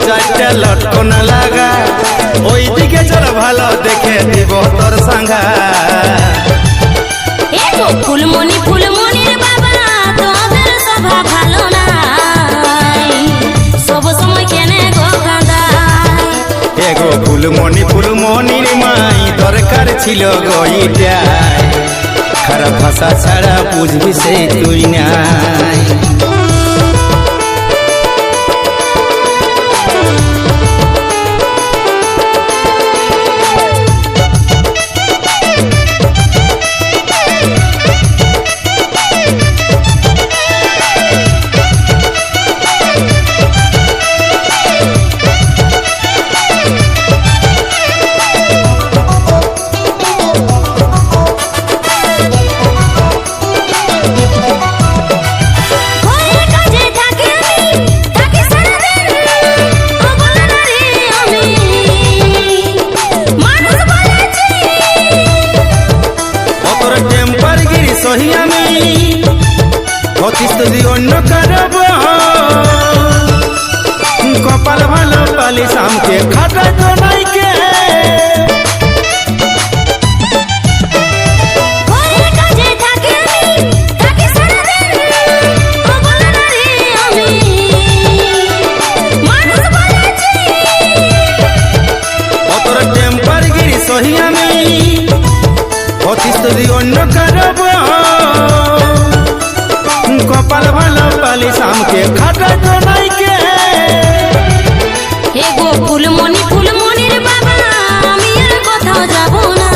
চারটা লটকন লাগা, ওই দিকে চল ভালো দেখে দিব তোর সাঙ্গা। ফুলমণি ফুলমণির বাবা তোদের সভা ভালো নাই, সব সময় কেনে গো কাঁদাই। এগো ফুলমণি ফুলমণির মাই দরকার ছিল গইটাই, খারাপ ভাষা ছাড়া বুঝবি সে তুই নাই। অন্য কারব কপাল ভালো পালি সামকে খাটা তো নাইকে। অতর টেম্পার গিরি সহি আমি অতিস যদি অন্য কারব কপাল ভালো পালি সামকে খাটা তো নাইকে। এগো ফুলমণি ফুলমণির বাবা আমি আর কোথাও যাব না,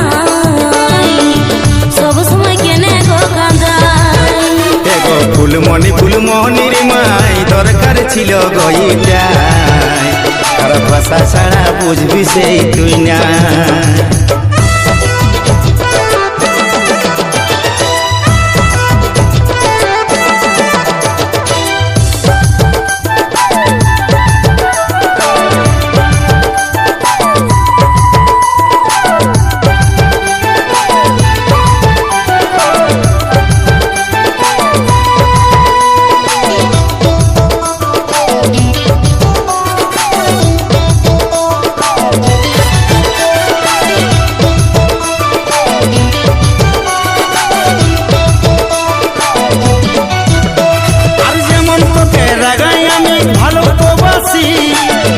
সব সময় কেনে গো কাঁদাই। এগো ফুলমণি ফুলমণির মাই দরকার ছিল গইটাই, খারাপ ভাষা ছাড়া বুঝবি সেই তুই না।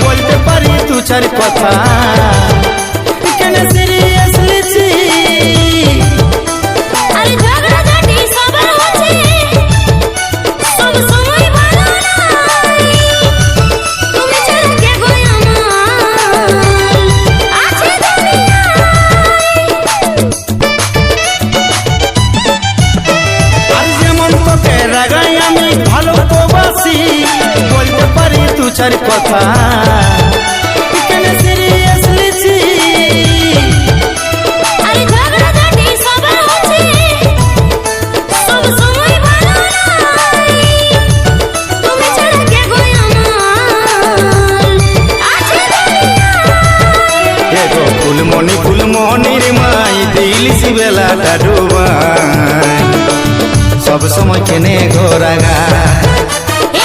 বলতে পারি তু চার কথা কেন সিরিয়াসলি ছি। আরে ঝগড়া ঝাঁটি সবার হচ্ছে, সব সময় ভালো নাই, তুমি ছাড়া কে গো আমার আছে দুনিয়ায়। আর যেমন তোকে রাগাই আমি ভালো তো বাসি, বলতে পারি তু চার কথা কেন সিরিয়াসলি ছি। আরে ঝগড়া ঝাঁটি সবার হচ্ছে, সব সময় ভালো নাই, তুমি ছাড়া কে গো আমার আছে দুনিয়ায়। এগো ফুলমণি ফুলমণির মাই দিল বেলাটা ডুবাই, সব সময় কেনে ঘোরাগা।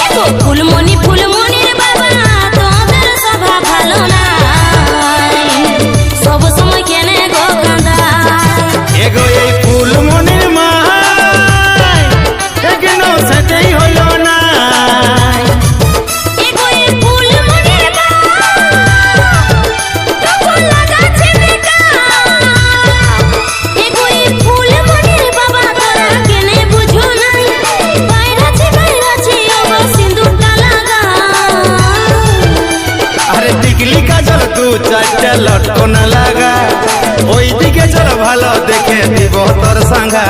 এগো ফুলমণি ফুলমণির বাবা তোদের সভা ভালো নাই, সব সময় কেনে গো কাঁদাই। এগো এই ফুলমণির মাই কেন সেটাই হলো না। এগো এই ফুলমণির বাবা তখন লাগাচ্ছে বেকার। এগো এই ফুলমণির বাবা তোরা কেনে বুঝো নাই, বাইরাছি ওগো সিঁদুরটা লাগা। আরে টিকলি কাজল তু চারটা লটকন লাগা, ওই দিকে চল ভালো দেখে দিব তোর সাঙ্গা।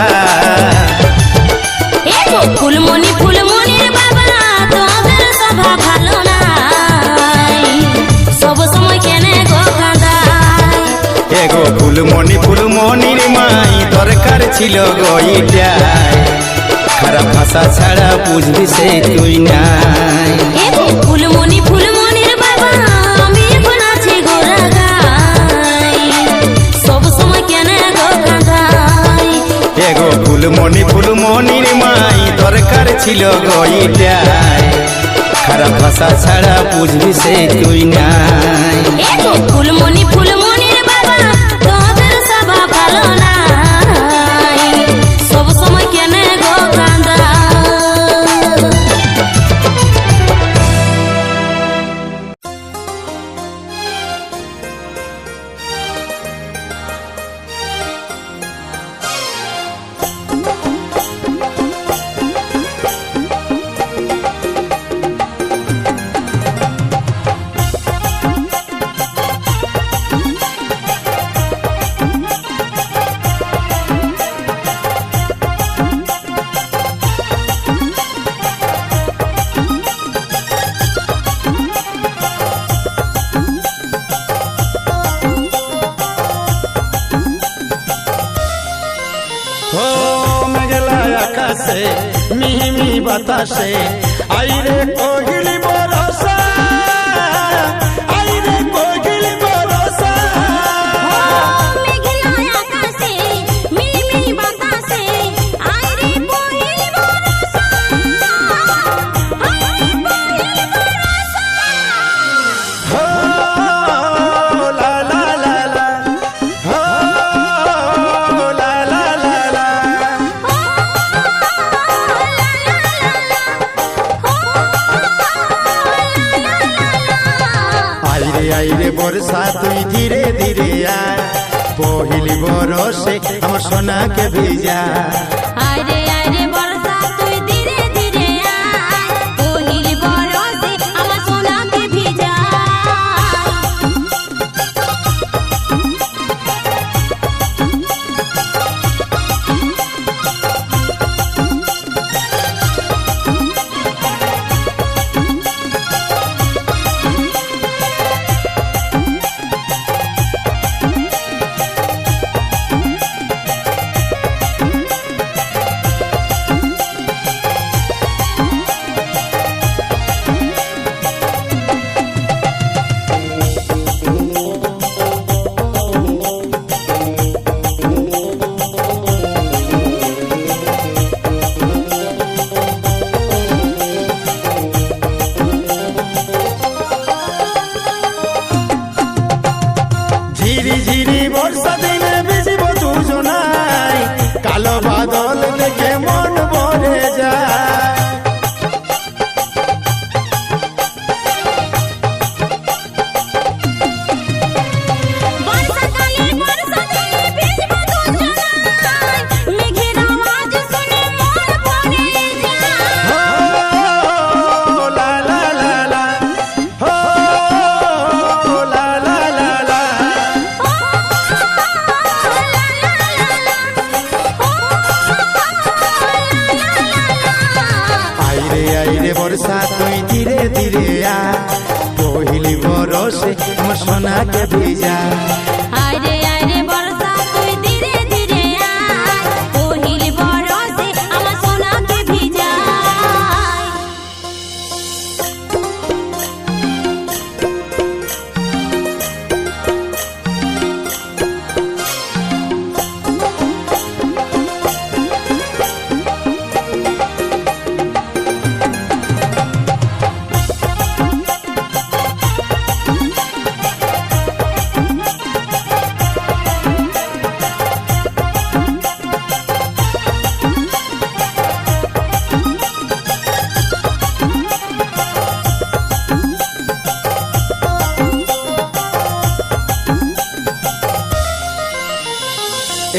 এগো ফুলমণি ফুলমণির বাবা তোদের সভা ভালো নাই, সব সময় কেনে গো কাঁদাই। এগো ফুলমণি ফুলমণির মাই দরকার ছিল গইটাই, খারাপ ভাষা ছাড়া বুঝবি সে তুই নাই। এগো ফুলমণি ফুলমণির বাবা আমি এখন আছি গোরাগাই, সব সময় কেনে গো কাঁদাই। এগো ফুলমণি ফুলমণির মাই দরকার ছিল গইটাই, খারাপ ভাষা ভাষা ছাড়া বুঝবি সে তুই নাই। ফুলমণির বাবা তোদের সবা ভালো নাই, সব সময় কেনে গো কান্দা। ও মেঘলা আকাশে মিহিমি বাতাসে আইরে কোকিলি বরসা, আইরে কোকিলি বরসা। মেঘলা আকাশে মিলিমিলি বাতাসে আইরে বহিল বরসা, আইরে বহিল বরসা। হো লা লা লা লা, হো লা লা লা লা। আইরে আইরে বর্ষা তুই ধীরে ধীরে আয়, পহিলি বরসে আমার সোনাকে ভিজা। আইরে আইরে বরসা তুই ধীরে ধীরে আয়, পহিল বরসে আমার সোনাকে ভিজা। ঝিরি ঝিরি বর্ষা দিনে ভিজিব দুজনাই, কালো বাদল দেখে মন ভরে যায়। বর্ষাকালে বর্ষা দিনে ভিজব দুজনাই, মেঘের আওয়াজ শুনে মন ভরে যায়। হো লা লা লা লা, হো লা লা লা লা। আইরে আইরে বর্ষা তুই ধীরে ধীরে আয়, পহিলি বরসে আমার সোনাকে ভিজা। আইরে আইরে বরসা তুই ধীরে ধীরে আয়, পহিল বরসে আমার সোনাকে ভিজা।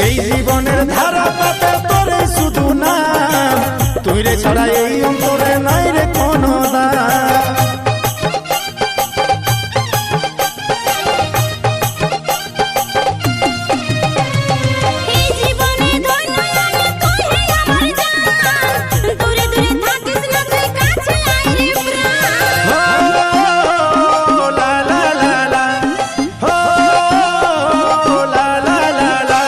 এই জীবনের ধারা পাতে তোরে শুধু নাম, তুই রে ছড়া এই অন্তরে নাই রে কোনো দাম। এই জীবনে ধন্য আমি তুই হে আমার জান, দূরে দূরে থাকিস না তুই কাছে আইরে প্রাণ। হো লা লা লা লা, হো লা লা লা লা।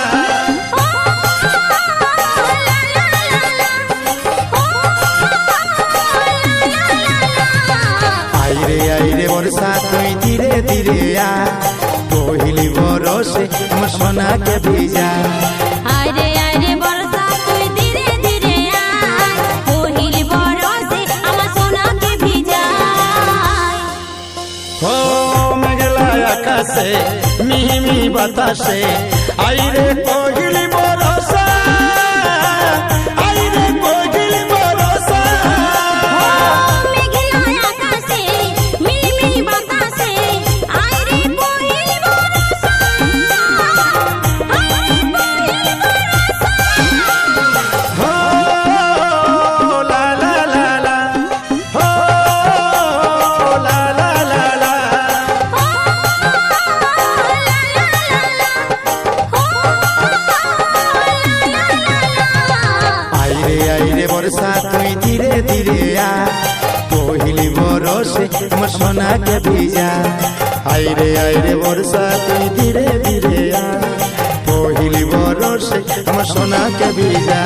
আইরে আইরে বর্ষা তুই ধীরে ধীরে আয়, পহিলি বরসে আমার সোনাকে ভিজা। আইরে আইরে বরসা তুই ধীরে ধীরে আয়, পহিল বরসে আমার সোনাকে ভিজা। আকাশে মিহি বাতাসে আইরে কোকিল বরসা আইরে কোকিল বরসা মেঘলা আকাশে মিলমিল বাতাসে আইরে কোকিল বরসা আইরে কোকিল বরসা হো লা লা লা লা হো লা লা লা লা আইরে আইরে বর্ষা তুই ধীরে ধীরে আ পহিলি বরসে আমার সোনাকে ভিজা আইরে আইরে বর্ষা তুই ধীরে ধীরে আ পহিলি বরসে আমার সোনাকে ভিজা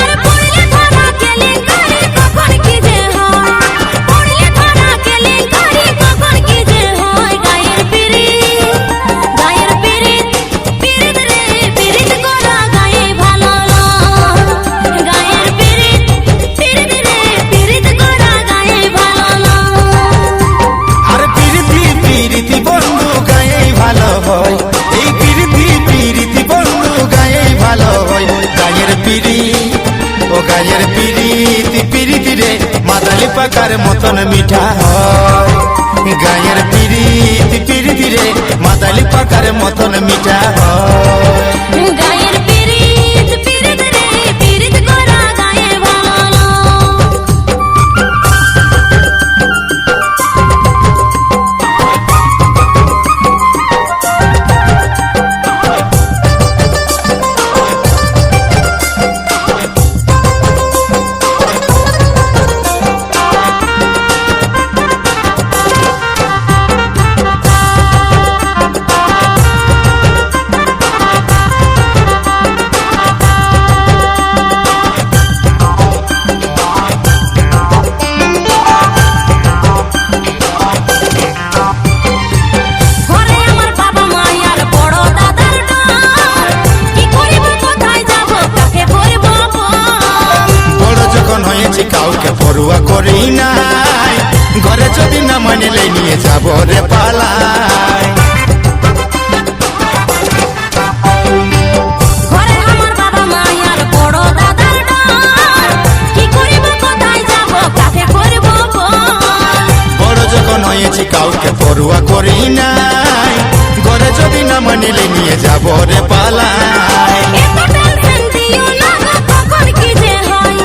আর পড়লে ধরা কেলে গাড়ি কখন কি যে হয় পড়লে ধরা কেলে গাড়ি কখন কি যে হয় গায়ের পিরিত রে পিরিত করা গায়ে ভালো গায়ের পিরিত রে পিরিত করা গায়ে ভালো আর পিরিতি পিরিতি বন্ধু গায়ে ভালো হয় এই পিরিতি পিরিতি বন্ধু গায়ে ভালো হয় গায়ের পিরি ও গায়ের পিরিতি পিরিতি রে মাদালি পাকার মতন মিঠা হয় গায়ের পিরিতি পিরিতি রে মাদালি পাকার মতন মিঠা হয় গায়ের পিরিত রে পিরিত করা গায়ে ভালো ঘরে আমার বাবা মা আর বড় দাদার ডাক কি করিব কোথায় যাব কাকে করিব বড় যখন হয়েছি কাউকে পড়ুয়া করি নাই ঘরে যদি না মানিলে নিয়ে যাব রে পালাই ঘরে আমার বাবা মা আর বড় দাদার ডাক কি করিব কোথায় যাব কাকে করিব বড় যখন হয়েছি কাউকে পড়ুয়া করি নাই ঘরে যদি না মানিলে নিয়ে যাব রে পালাই এত টেনশন দিও না গো কখন কি যে হয়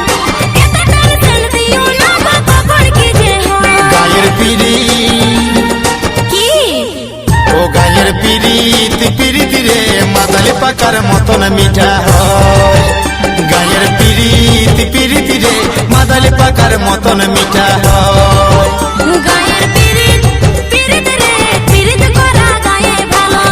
এত টেনশন দিও না গো কখন কি যে হয় গায়ের পিরি কি ও গায়ের পিরিতি পিরিতি রে মাদালি পাকার মতন মিঠা হয় গায়ের পিরিতি পিরিতি রে মাদালি পাকার মতন মিঠা হয় গায়ের পিরিত রে পিরিত করা গায়ে ভালো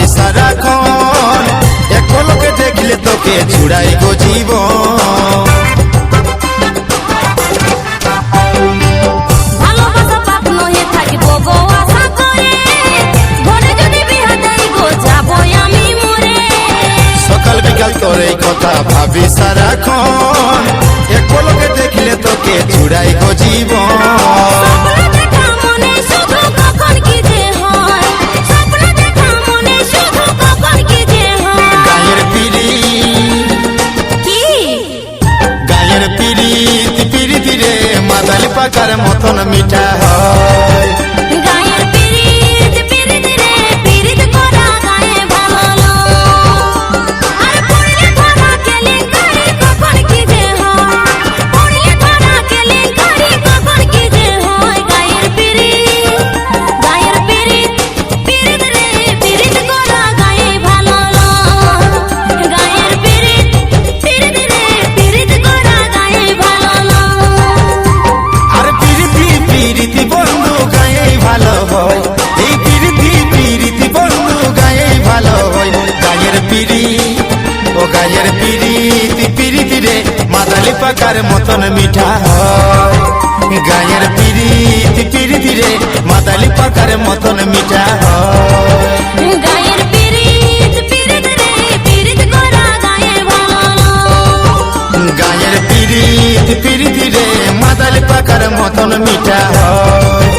ভাবি সারাক্ষণ এক পলকে দেখলে তোকে জুড়াই গো জীবন। ভালোবাসা পাপ নহে থাকিব গো আশা করে, ঘরে যদি বিহা দেই গো যাবই আমি মরে। সকাল বিকাল তোর এই কথা ভাবি সারাক্ষণ এক পলকে দেখলে তোকে জুড়াই গো জীবন। স্বপ্ন দেখা মনে শুধু কখন কি যে হয়, স্বপ্ন দেখা মনে শুধু কখন কি যে হয়। গায়ের পিড়ি কি গায়ের পিড়িত পিড়িতি রে মাদালি পাকার মতন মিঠা হয়। গায়ের পিরিত পিরিত রে পিরিত করা গায়ে ভালো লয়। আর পড়লে ধরা কেলেঙ্কারি কখন কি যে হয়, পড়লে ধরা কেলেঙ্কারি কখন কি যে হয়। গায়ের পিরিত পিরিত রে পিরিত করা গায়ে ভালো লয়। গায়ের পিরিত রে পিরিত করা গায়ে ভালো লয়। আর পিড়িতি পিড়িতি বন্ধু গায়ে ভালো হয়, এই পিড়িতি পিড়িতি বন্ধু গায়ে ভালো হয়। গায়ের পিড়ি ও গায়ের পিড়িতি পিড়িতি রে মাদালি পাকার মতন মিঠা হয়। গায়ের পিড়িতি পিড়িতি রে মাদালি পাকার মতন মিঠা হয়। গায়ের পিরিত পিরিত রে পিরিত করা গায়ে ভালো লয়। গায়ের পিড়িতি পিড়িতি রে মাদালি পাকার মতন মিঠা হয়।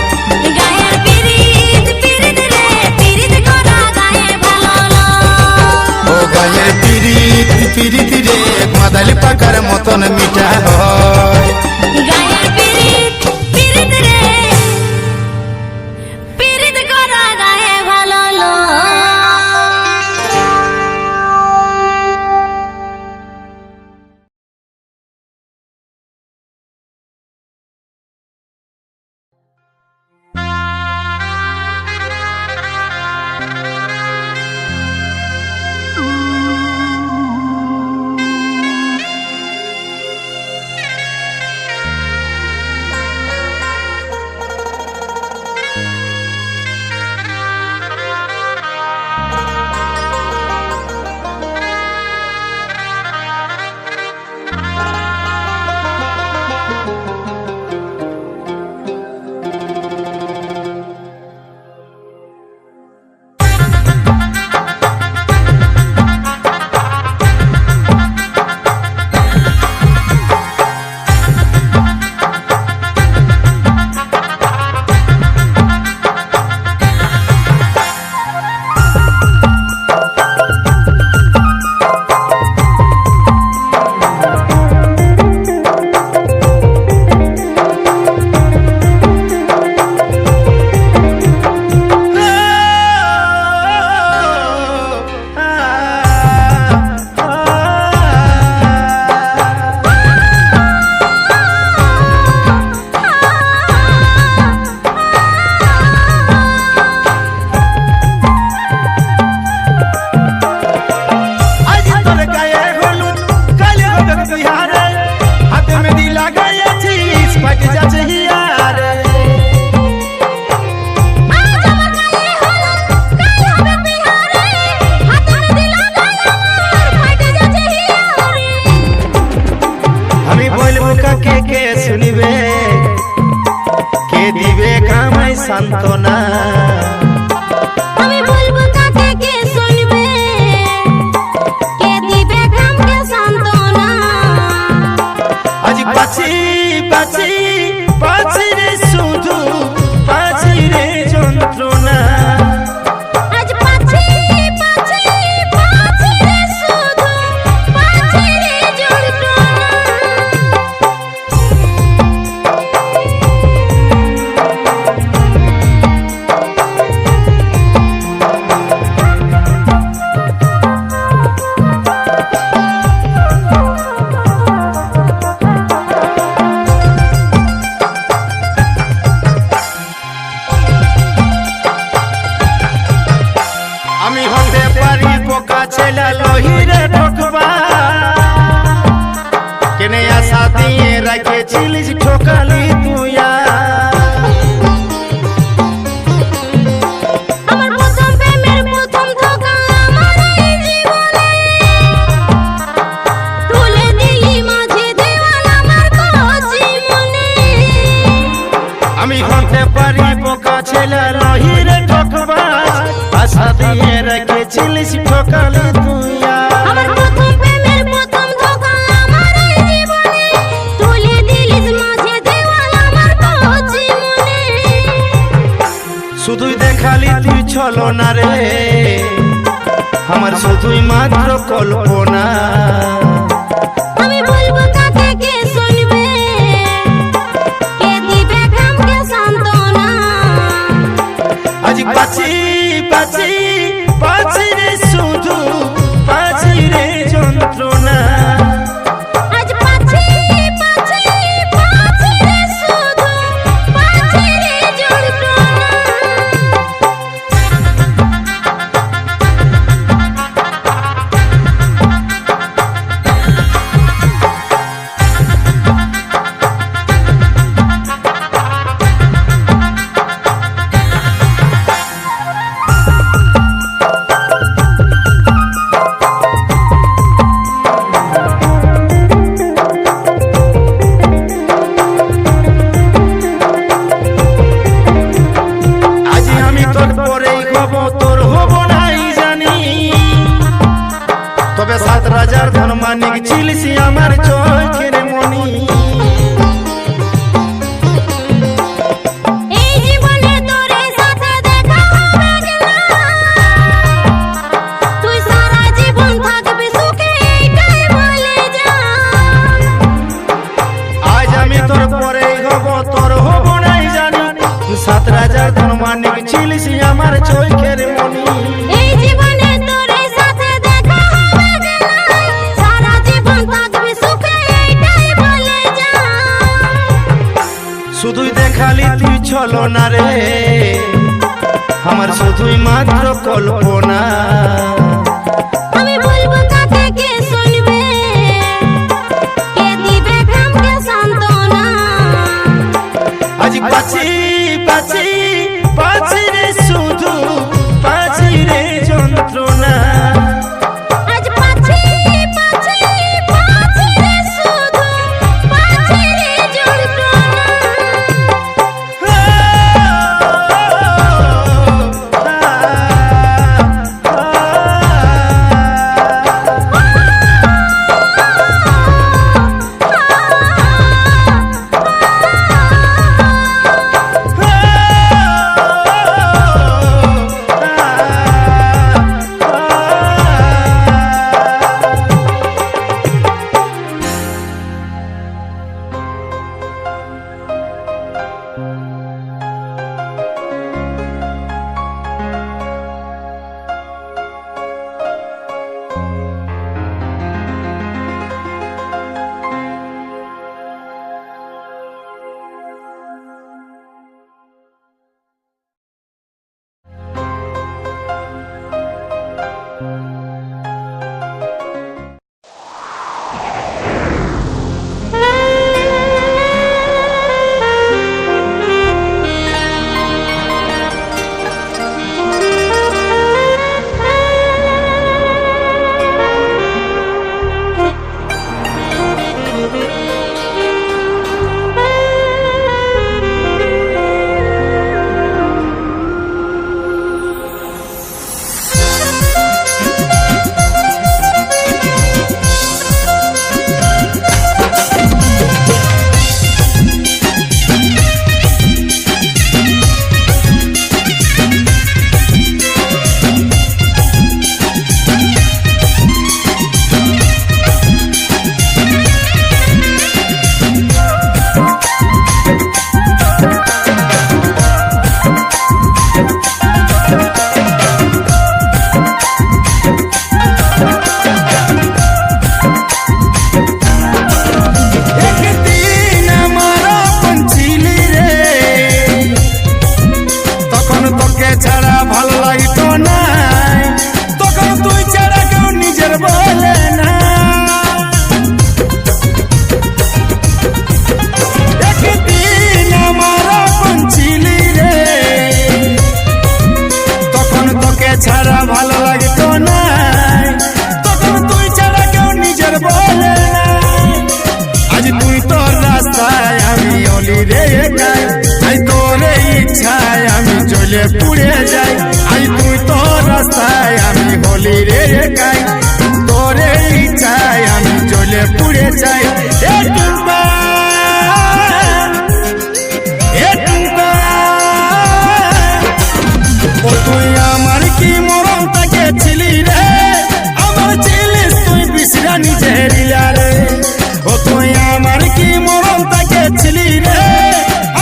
গায়ের পিরিত পিরিত রে পিরিত করা গায়ে ভালো লয়। ও গায়ের পিড়িতি পিড়িতি রে মাদালি পাকার মতন মিঠা হয়। গায়ের পিরিত পিরিত রে পিরিত করা গায়ে ভালো লয়। সান্তনা আমি বলবো কাকে কে শুনবে, কে দিবে গ্রামকে সান্তনা। আজ পাছি পাছি পাছি রে শুধু পাছি রে যন্ত্রণা, আজ পাছি পাছি পাছি রে শুধু পাছি রে যন্ত্রণা। আমি হতে পারি পোকা ছেলে লহিরে ঠকবা, কেনে আশা দিয়ে রেখেছিলিস ঠকালি তুইয়া। আমার প্রথম প্রেমের প্রথম ধোঁকা হতে পারি বোকা ছেলে নহিরে ঠকবা আশা দিয়ে রেখেছিলিস ঠকালি তুই আমার প্রথম প্রেমের প্রথম ধোঁকা আমার এই জীবনে তুলে দিলিস মাঝে দেওয়াল আমার কচি মনে শুধুই দেখালি তুই চলো না রে আমার শুধুই মাত্র কল্পনা আমি বলবো কাকে কে শুনবে কে দিবে ঘামকে সান্ত্বনা আজ পাছি পাছি পাছি রে শুধু পাছি রে যন্ত্রণা আজ পাছি পাছি পাছি রে শুধু পাছি রে যন্ত্রণা আজ আমি তোর পরেই হব তোর হব নাই জানি তবে ৭ রাজার ধন মানিক ছিলিস আমার চোখের মনি এই জীবনে তোর সাথে দেখা হবে না তুই সারা জীবন থাকবি সুখে এইটাই বলে যা আজ আমি তোর পরেই হব তোর হব নাই জানি ৭ রাজার ধন মানিক ছিলিস আমার চোখের মনি এই জীবনে তোর সাথে দেখা হবে না সারা জীবন থাকবি সুখে এইটাই বলে যা শুধুই দেখালি তুই চলো না রে আমার শুধুই মাত্র কল্পনা আমি বলবো কাকে কে শুনবে কে দিবে ঘামকে সান্ত্বনা আজ পাছি পাছি পাছি রে শুধু পাছি রে যন্ত্রণা আজ পাছি পাছি পাছি রে শুধু পাছি রে যন্ত্রণা জ্বলে পুড়ে যাই। আই তুই তো রাস্তায় আমি হলি রে একাই, তোরে ইচ্ছায় আমি জ্বলে পুড়ে যাই। এ টুম্পা, এ টুম্পা, ও তুই আমার কি মরণ তাকে ছিলি রে, আমার ছিলিস তুই বিছরা নিজের রে। ও তুই আমার কি মরণ তাকে ছিলি রে,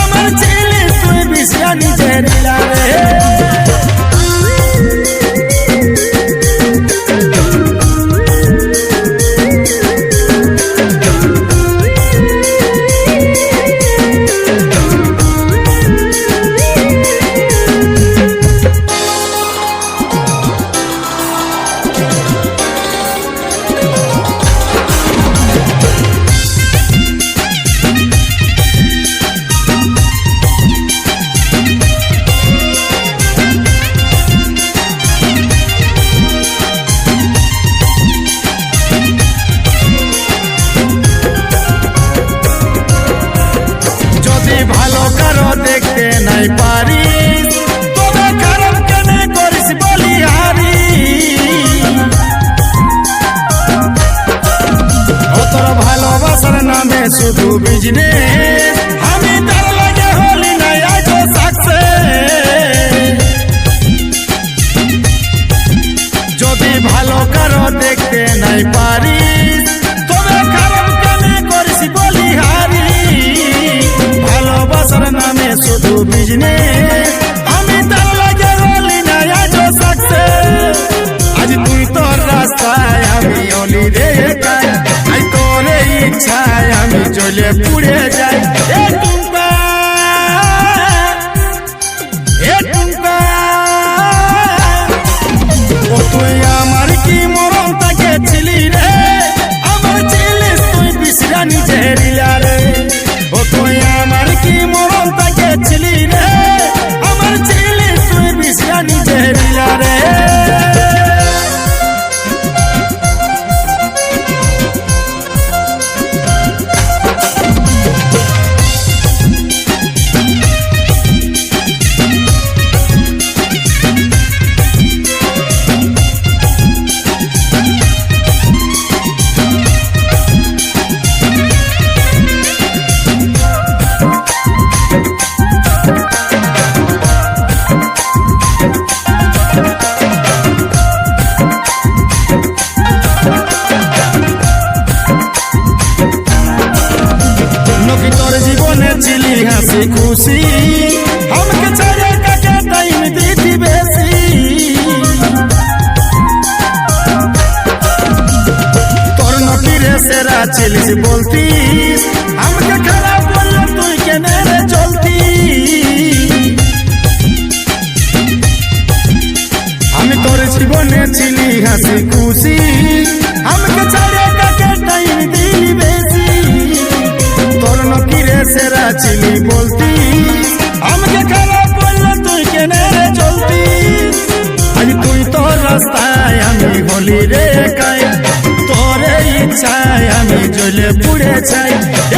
আমার ছিলিস তুই বিছরা নিজের রে। ভালো কারো দেখতে নাই পারিস, তবে খারাপ কেন করিস বলি হারি। ও তোর ভালোবাসার নামে শুধু বিজনেস, আমি তার লাগে হলি নাই আজ সাকসেস। যদি ভালো কারো দেখতে নাই পারিস, তবে খারাপ কেন করিস বলি হারি। ভালোবাসার নামে শুধু বিজনেস, আমি তার লাগে হলি না আজ সাকসেস। আজ তুই তোর রাস্তায় আমি হলি রে একাই, আই তোর ইচ্ছায় আমি জ্বলে পুড়ে যাই। এ টুম্পা, এ টুম্পা, ও তুই আমার কি মরণ তাকে ছিলি রে, আমার ছিলিস তুই বিছরা নিজের রে। ও তুই আমার কি মরণ তাকে ছিলি রে, আমার ছিলিস তুই বিছরা নিজের রে। তোর জীবনে ছিলি হাসি খুশি, আমাকে ছেড়ে কাকে টাইম দিতি বেশি। তোর নকিরে সেরা ছিলিস বলতিস, আমাকে খারাপ বললে তুই কেন রে চলতি। আমি তোর জীবনে ছিলি হাসি খুশি, আমাকে ছেড়ে কাকে টাইম দিলি বেশি। তোর নকিরে সেরা ছিলি বলতি, আমাকে খারাপ বললে তুই কেন রে চলতি। আজ তুই তোর রাস্তায় আমি হলি রে একাই, তোর ইচ্ছায় আমি জ্বলে পুড়ে চাই।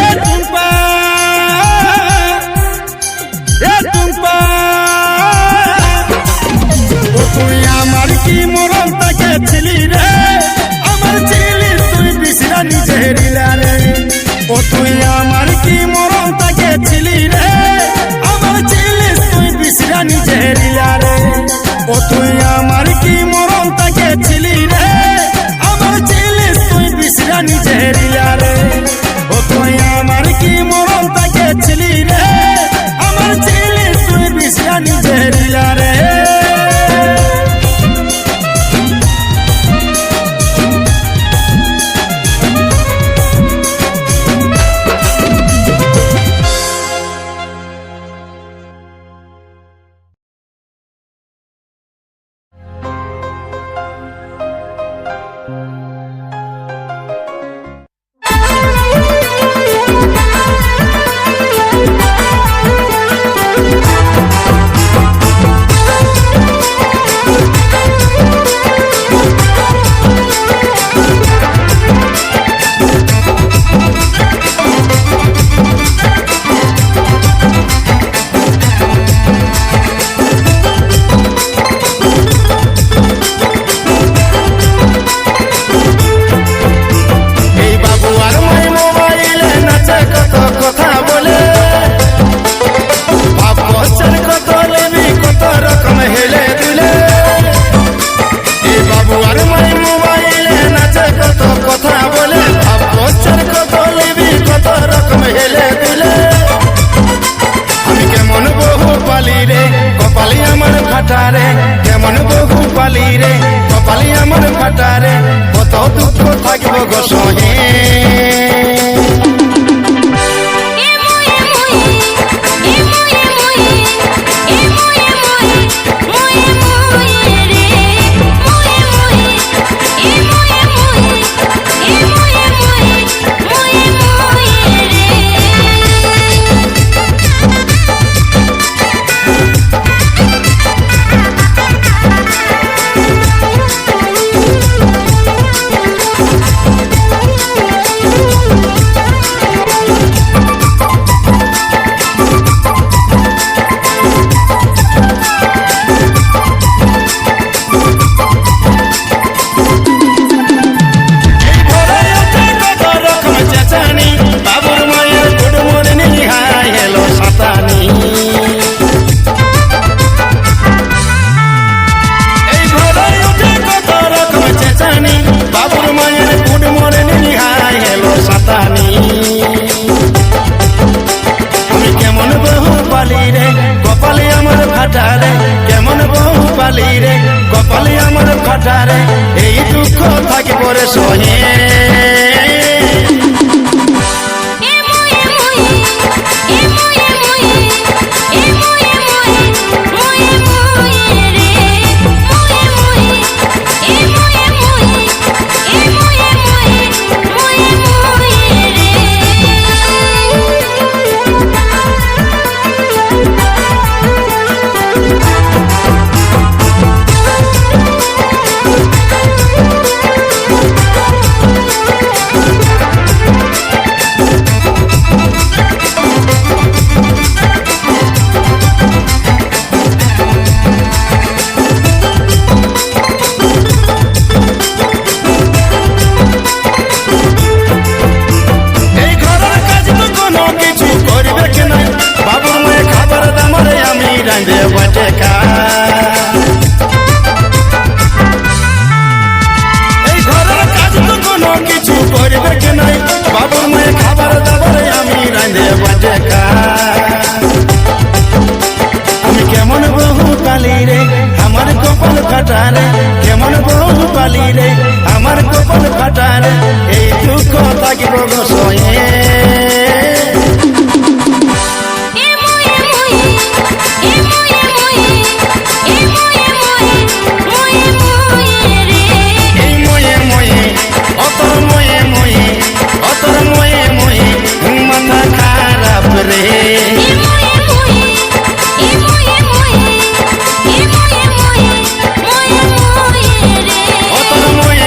এ টুম্পা, এ টুম্পা, ও তুই আমার কি মরণ তাকে ছিলি রে, আমার ছিলিস তুই বিছরা নিজের রে। ও তুই আমার কি মরণ তাকে ছিলি রে, আমার ছিলিস তুই বিছরা নিজের রে। ও তুই আমার কি মরণ তাকে ছিলি রে, আমার ছিলিস তুই বিছরা নিজের রে। ও তুই ফাটারে কেমন বহু পালি রে কপালি আমার ফাটারে কত দুঃখ থাকব গো সহে কেমন বহু পালি রে কপালে আমার ফাটারে এই দুঃখ থাকি পরে সহে এই ঘরের কাজ তো কোনো কিছু করবে কে নাই বাবুর মায়ের খাবার দাবার আমি রাঁধে বাটে আমি কেমন বহু পালি রে আমার কপাল ফাটারে কেমন বহু পালি রে আমার কপাল ফাটারে এই দুঃখ থাকিব গো সয়ে মাথা খারাপ রে অতর ময়ে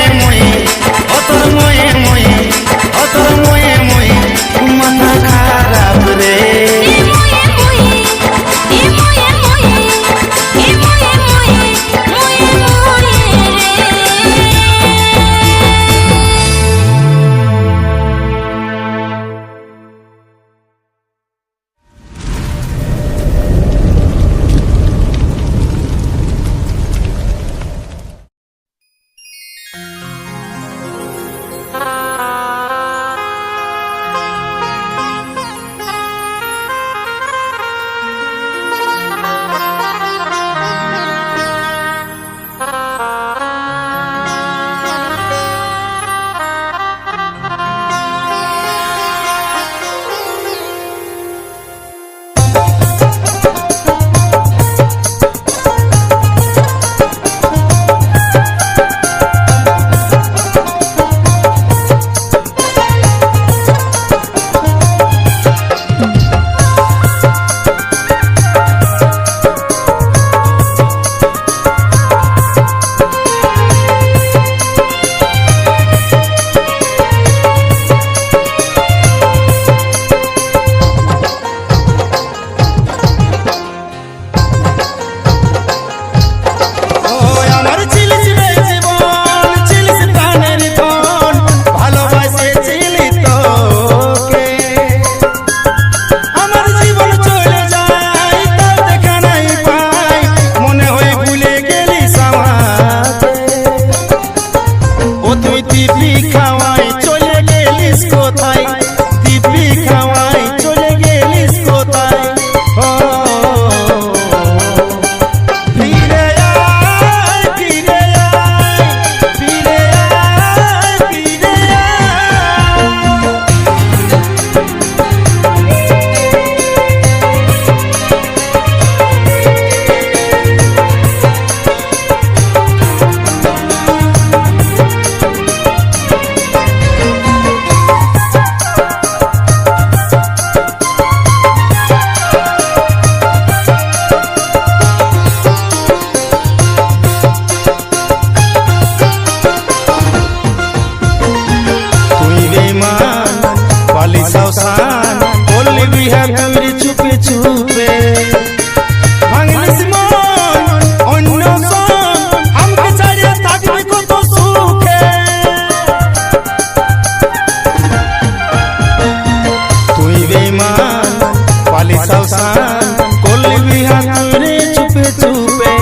পালি সাউসান করলি বিহা তুই রে চুপে চুপে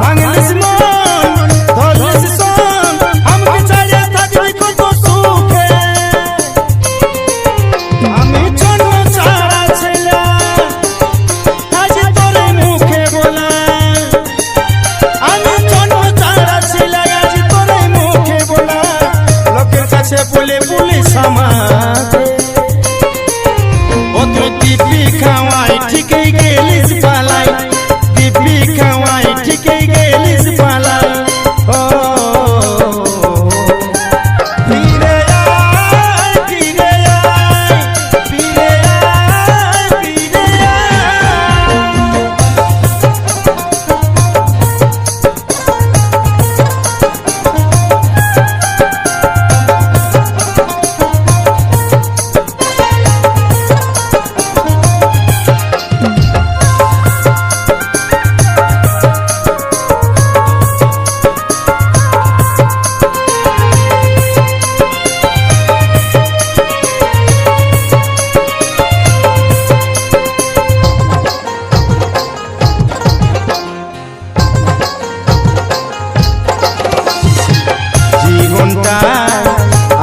ভাঙলিস মন ধরলিস সন আমাকে ছাড়িয়া থাকবি কত সুখে আমি জন্ম ছাড়া ছেলে আজ তোরে মুখে বলা আমি জন্ম ছাড়া ছেলে আজ তোরে মুখে বলা লোকের কাছে বলে পুলিশ আমাকে ও তো দিব্যি খাওয়াই ঠিকই গেলিস পালাই দিব্যি খাওয়াই ঠিকই গেলিস পালাই ও ফিরে আয় ফিরে আয় ফিরে আয় ফিরে জীবনটা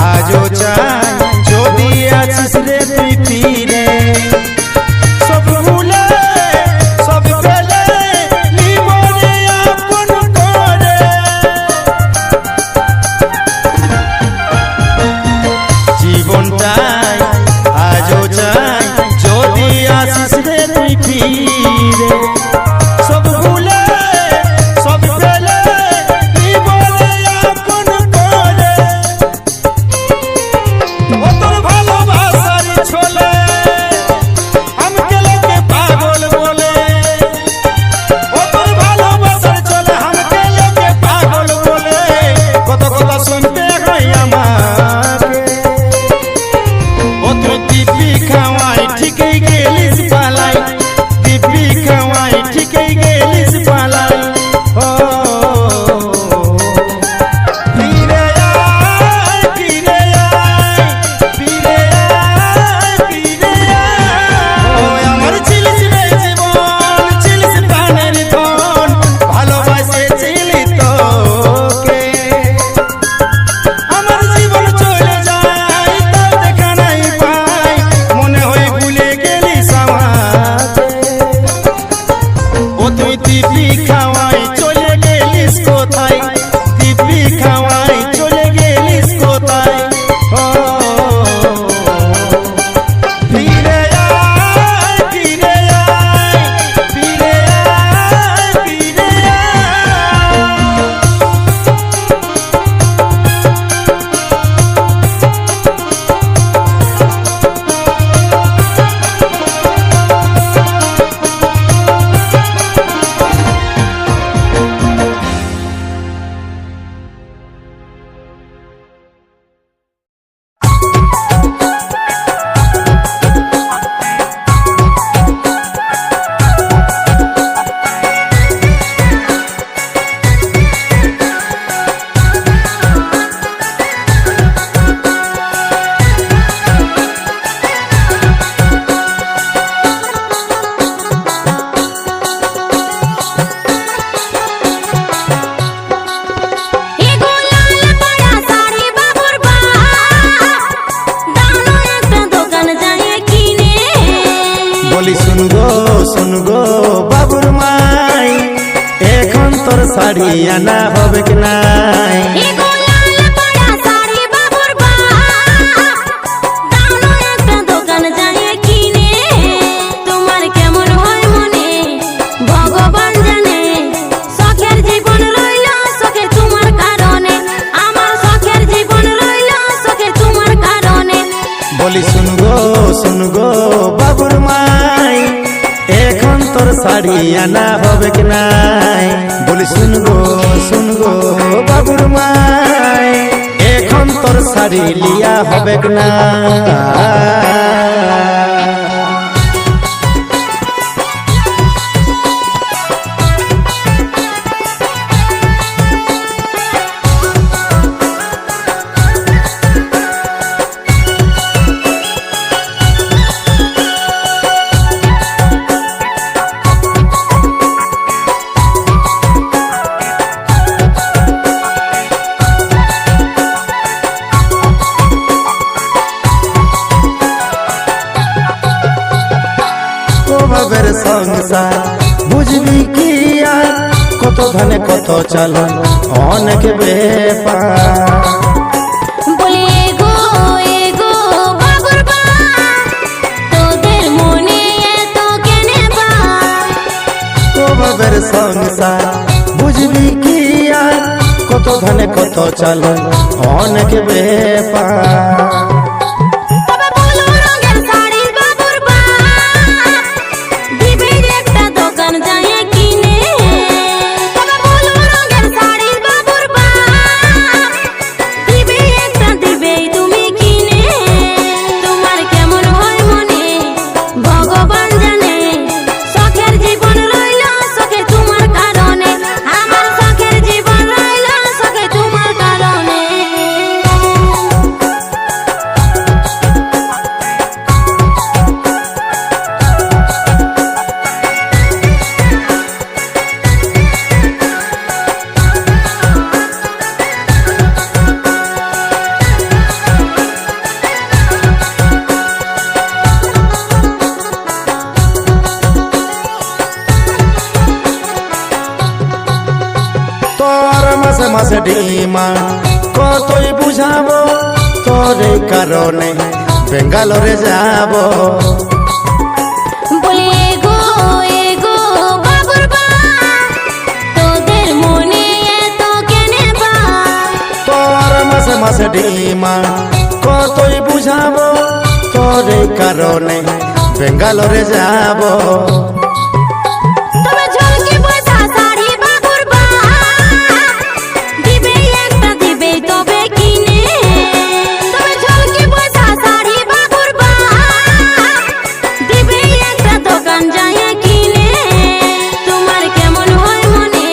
আজও চাই যদি আছিস রে তুই ফিরে সব ভুলে সব ফেলে নিবরে আপন করে জীবনটাই আজও চাই যদি আছিস রে তুই ফিরে সব ভুলে সব ফেলে নিবরে আপন করে ও তোর ভালোবাসার ছোলে আমাকে লোকে পাগল বলে ও তোর ভালোবাসার ছোলে আমাকে লোকে পাগল বলে কত কথা শুনতে হয় আমাকে ও তো দিব্যি খাওয়াই ঠিকই গেলিস পালাই দিব্যি খাওয়াই ঠিকই গেলিস পালাই ও ফিরে আয় ফিরে আয় ফিরে আয় ফিরে আয় ও আমার ছিলিস রে জীবন ছিলিস প্রাণের ধন ভালোবাসেছিলি তোকে আমার জীবন চলে যায় তাও দেখা নাই পাই মনে হয় ভুলে গেলিস আমাকে ও তুই দিব্যি খাওয়াই চলে গেলিস কোথায় দিব্যি খাওয়াই চলে গেলিস কোথায় ও ফিরে আয় ফিরে আয় ফিরে আয় ফিরে এগো লাল পড়া শাড়ি বাবুর বা দানো একটা দোকান যায় কিনে বলি শুন গো বাবুর মাই এখন তোর শাড়ি আনা হবে কি নাই এগো লাল পড়া শাড়ি বাবুর বা দানো একটা দোকান যায় কিনে তোমার কেমন হয় মনে ভগবান জানে শখের জীবন রইল শখের তোমার কারণে আমার শখের জীবন রইল শখের তোমার কারণে বলি শুন গো বাবুর মাই এখন তোর শাড়ি আনা হবে কি নাই বলি শুন গো বাবুর মাই এখন তোর শাড়ি লিয়া হবে কি না অভাবের সংসার বুঝবি কি আর কত ধানে কত চালন অনেক ব্যাপার বলি এগো এগো বাবুর বা তোদের মনে এত কেনে বা অভাবের সংসার বুঝবি কি আর কত ধানে কত চালন অনেক ব্যাপার তবে বলো রঙের শাড়ি বাবুর বা দিবি একটা দোকান যায় কিনে তবে বলো রঙের শাড়ি বাবুর বা দিবি একটা দিবেই তুমি কিনে তোমার কেমন হয় মনে ভগবান জানে শখের জীবন রইল শখে তোমার কারণে আমার শখের জীবন রইল শখে তোমার কারণে তোর মাসে মাসে ডিমান্ড কতই বুঝাবো তোর এই কারণে বেঙ্গালোরে যাব বলি এগো এগো বাবুর বা তোদের মনে এত কেনে বা তোর মাসে মাসে ডিমান্ড কতই বুঝাবো তোর এই কারণে বেঙ্গালোরে যাব তবে ঝলকি পয়সা শাড়ি বাবুর বা দিবে একটা দিবে তবে কিনে তবে ঝলকি পয়সা শাড়ি বাবুর বা দিবে একটা দোকান যায় কিনে তোমার কেমন হয় মনে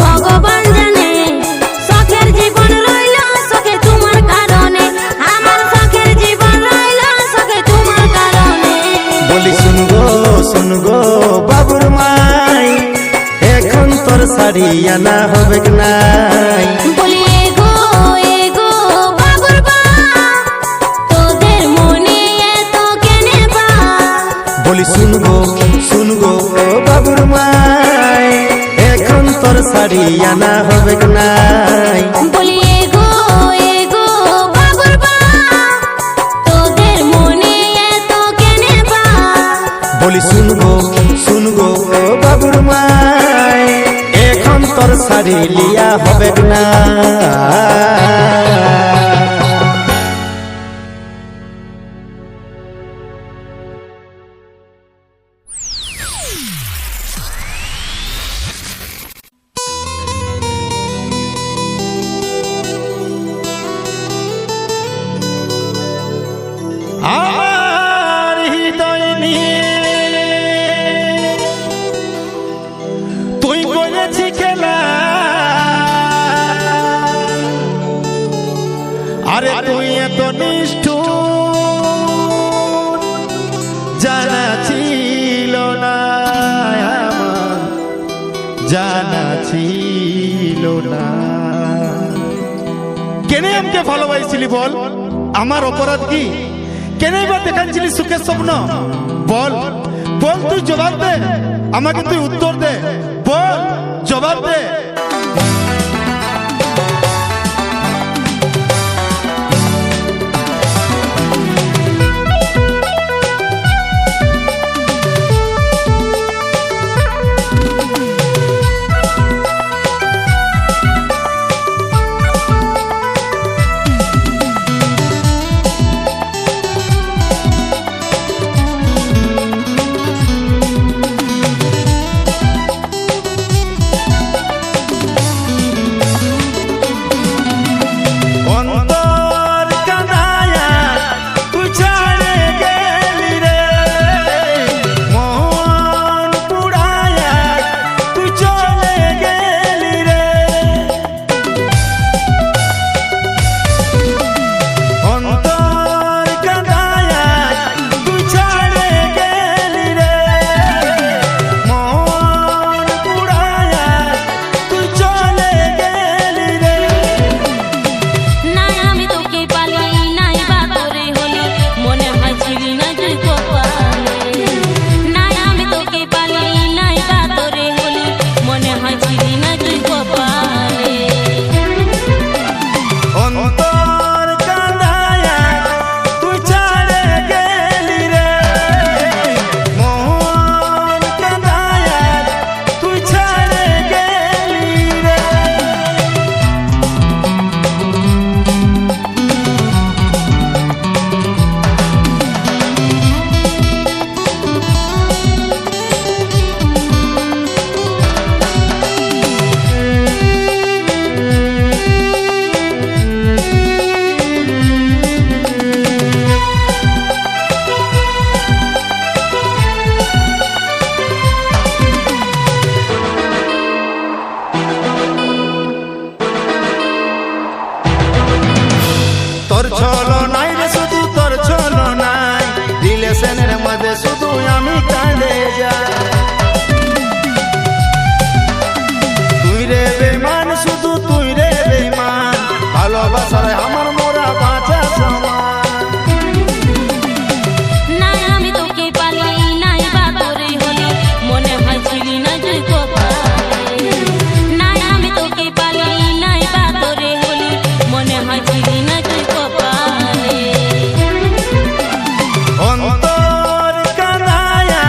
ভগবান জানে শখের জীবন রইল শখে তোমার কারণে আমার শখের জীবন রইল শখে তোমার কারণে বলি শুনগো বাবুর মাই এখন তোর শাড়ি আনা হবে কি নাই বলি এগো এগো বাবুর বা তোদের মনে এত কেনে বা বলি শুনগো বাবুর মাই এখন তোর শাড়ি আনা হবে কি নাই বলি এগো এগো বাবুর বা তোদের মনে এত কেনে বা বলি শুনগো বাবুর মাই এখন তোর শাড়ি লিয়া হবে কি না আমার হৃদয় নিয়ে তুই করেছি খেলা আরে তুই এত নিষ্ঠুর জানা ছিল না আমার জানা ছিল না কেনে আমাকে ভালোবাসিলি বল আমার অপরাধ কি কেনে বা দেখাচ্ছিলি সুখের স্বপ্ন বল বল তুই জবাব দে আমাকে তুই উত্তর দে বল জবাব দে আমি কাঁদে যাই। তুই রে বেমান, শুধু তুই রে বেমান, ভালোবাসার আমার মোরা বাঁচা সমান। নাই আমি তোকে পালি নাই বা তোরে হলি মনে হয় ছিলি না তুই কপালে নাই আমি তোকে পালি নাই বা তোরে হলি মনে হয় ছিলি না তুই কপালে অন্তর কাঁদায়া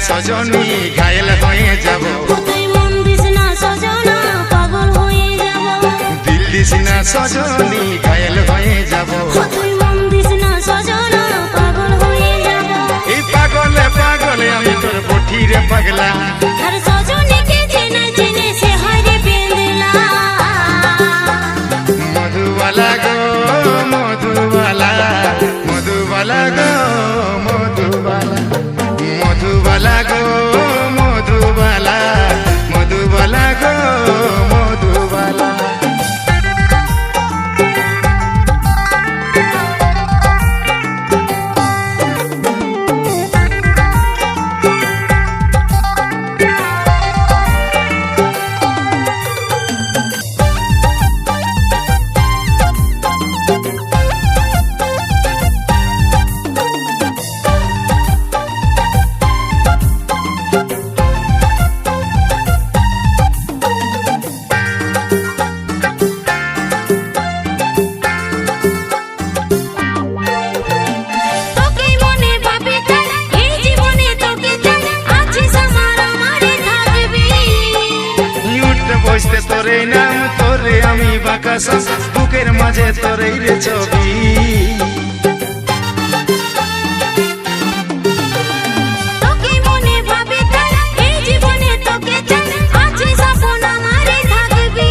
সজনী ঘায়েল হয়ে যাব তুই মন দিস না সজনা পাগল হয়ে যাব দিল দিস না সজনী ঘায়েল হয়ে যাব তুই মন দিস না সজনা পাগল হয়ে যাব এই পাগলে পাগলে আমি তোর বঠিরে পাগলা আর সজনীকে চেনে চেনে সে হারে পেন্দলা মধুবালা গো মধুবালা মধুবালা গো মধুবালা মধুবালা গো মধুবালা মধুবালা গো মধুবালা তোকে মনে ভাবি তাই এই জীবনে তোকে চাই আছিস আমার আমারে থাকবি উঠতে বসতে তোরে নাম তোরে আমি বাকাস বুকের মাঝে তোরে রে ছবি তোকে মনে ভাবি তাই এই জীবনে তোকে চাই আছিস আপন আমারে থাকবি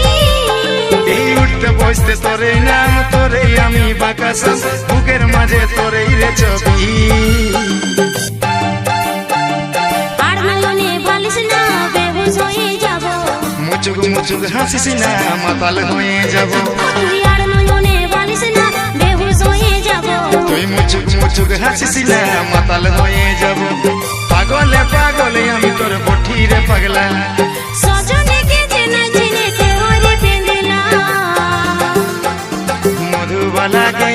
এই উঠতে বসতে তোরে নাম তোরে আমি বাকাস বুকের মাঝে তোরে রে ছবি আর নয়নে বালিশ না বেহুশ হয়ে যাব মুচুক মুচুক হাসিস না মাতাল হয়ে যাব তুই আর নয়নে বালিশ না বেহুশ হয়ে যাব তুই মুচুক মুচুক হাসিস না মাতাল হয়ে যাব পাগলে পাগলে আমি তোর বঠিরে পাগলা সজনীকে চেনে চেনে সে হরে পেন্দলা মধুবালা গে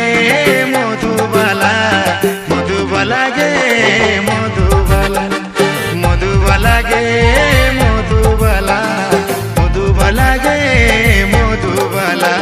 মধুবালা মধুবালা গে মধুবালা মধুবালা গে মধুবালা মধুবালা গে মধুবালা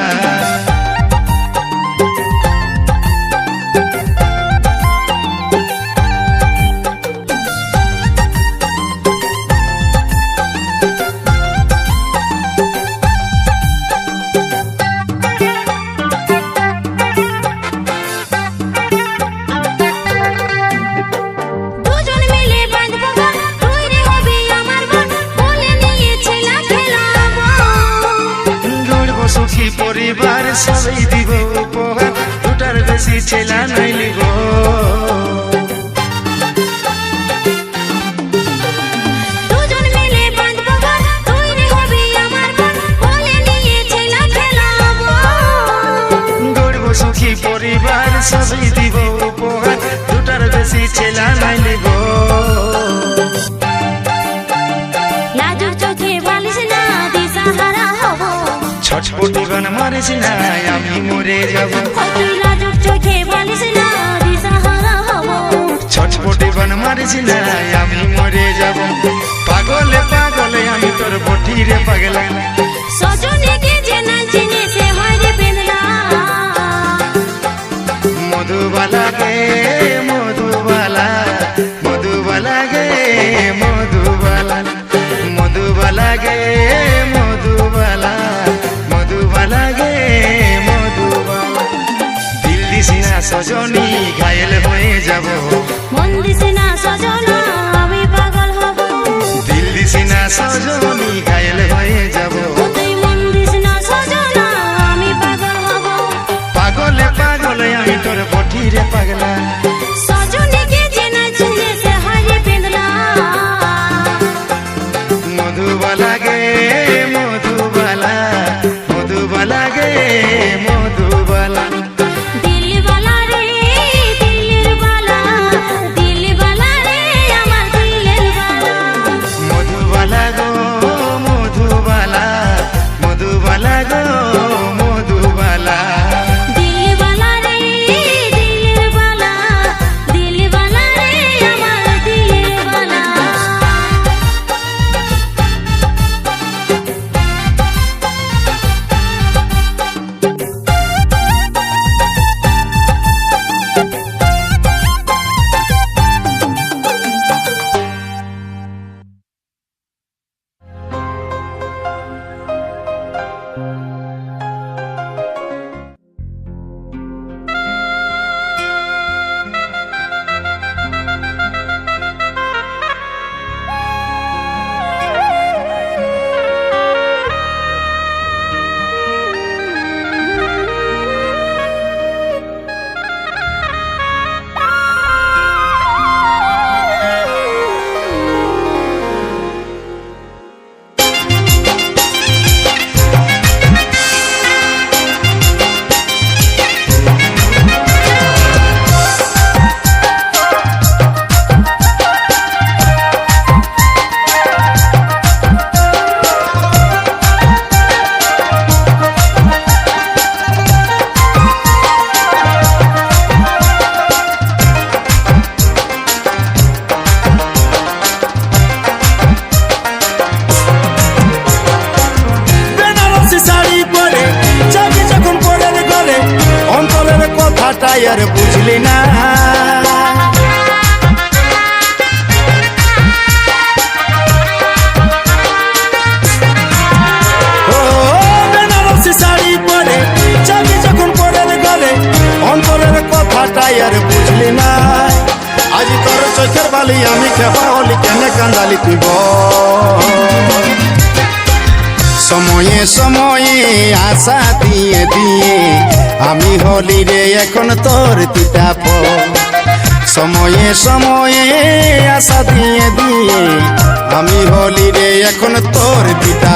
দুজন মিলে বাঁধবো গান তুই রে হবি আমার বোন বলে নিয়েছিলাম খেলাবো গড়ব সুখী পরিবার সবাই দিব উপহার দুটার বেশি ছেলা নাই লিব দুজন মিলে বাঁধবো গান তুই রে হবি আমার বোন বলে নিয়েছিলাম খেলাবো গড়ব সুখী পরিবার সবাই দিব উপহার দুটার বেশি ছেলা নাই লিব লাজুক চোখে বালিশ না দিশাহারা হব ছটপটি গান মারিস না আমি মরে যাব তুই লাজুক চোখে বালিশ না দিশাহারা হব ছটপটি গান মারিস না আমি মরে যাব পাগলে পাগলে আমি তোর বঠিরে পাগলা সজনীকে চেনে চেনে সে হরে পেন্দলা মধুবালা গে মধুবালা মধুবালা গে মধুবালা মধুবালা গে মধুবালা মধুবালা গে মধুবালা দিল দিস না সজনী ঘায়েল হয়ে যাব মন দিস না সজনা আমি পাগল হব দিল দিস না সজনী ঘায়েল হয়ে যাব তুই মন দিস না সজনা আমি পাগল হব পাগলে পাগলে আমি তোর বঠিরে পাগলা সজনীকে চেনে চেনে সে হরে পেন্দলা মধুবালা গে মধুবালা মধুবালা গে মধুবালা দিল বালা রে দিলের বালা বালি আমি খেপা হলি কেনে কান্দালি তুই বল সময়ে সময়ে আশা দিয়ে দিয়ে আমি হলি রে এখন তোর তিতা সময়ে সময়ে আশা দিয়ে দিয়ে আমি হলি রে এখন তোর তিতা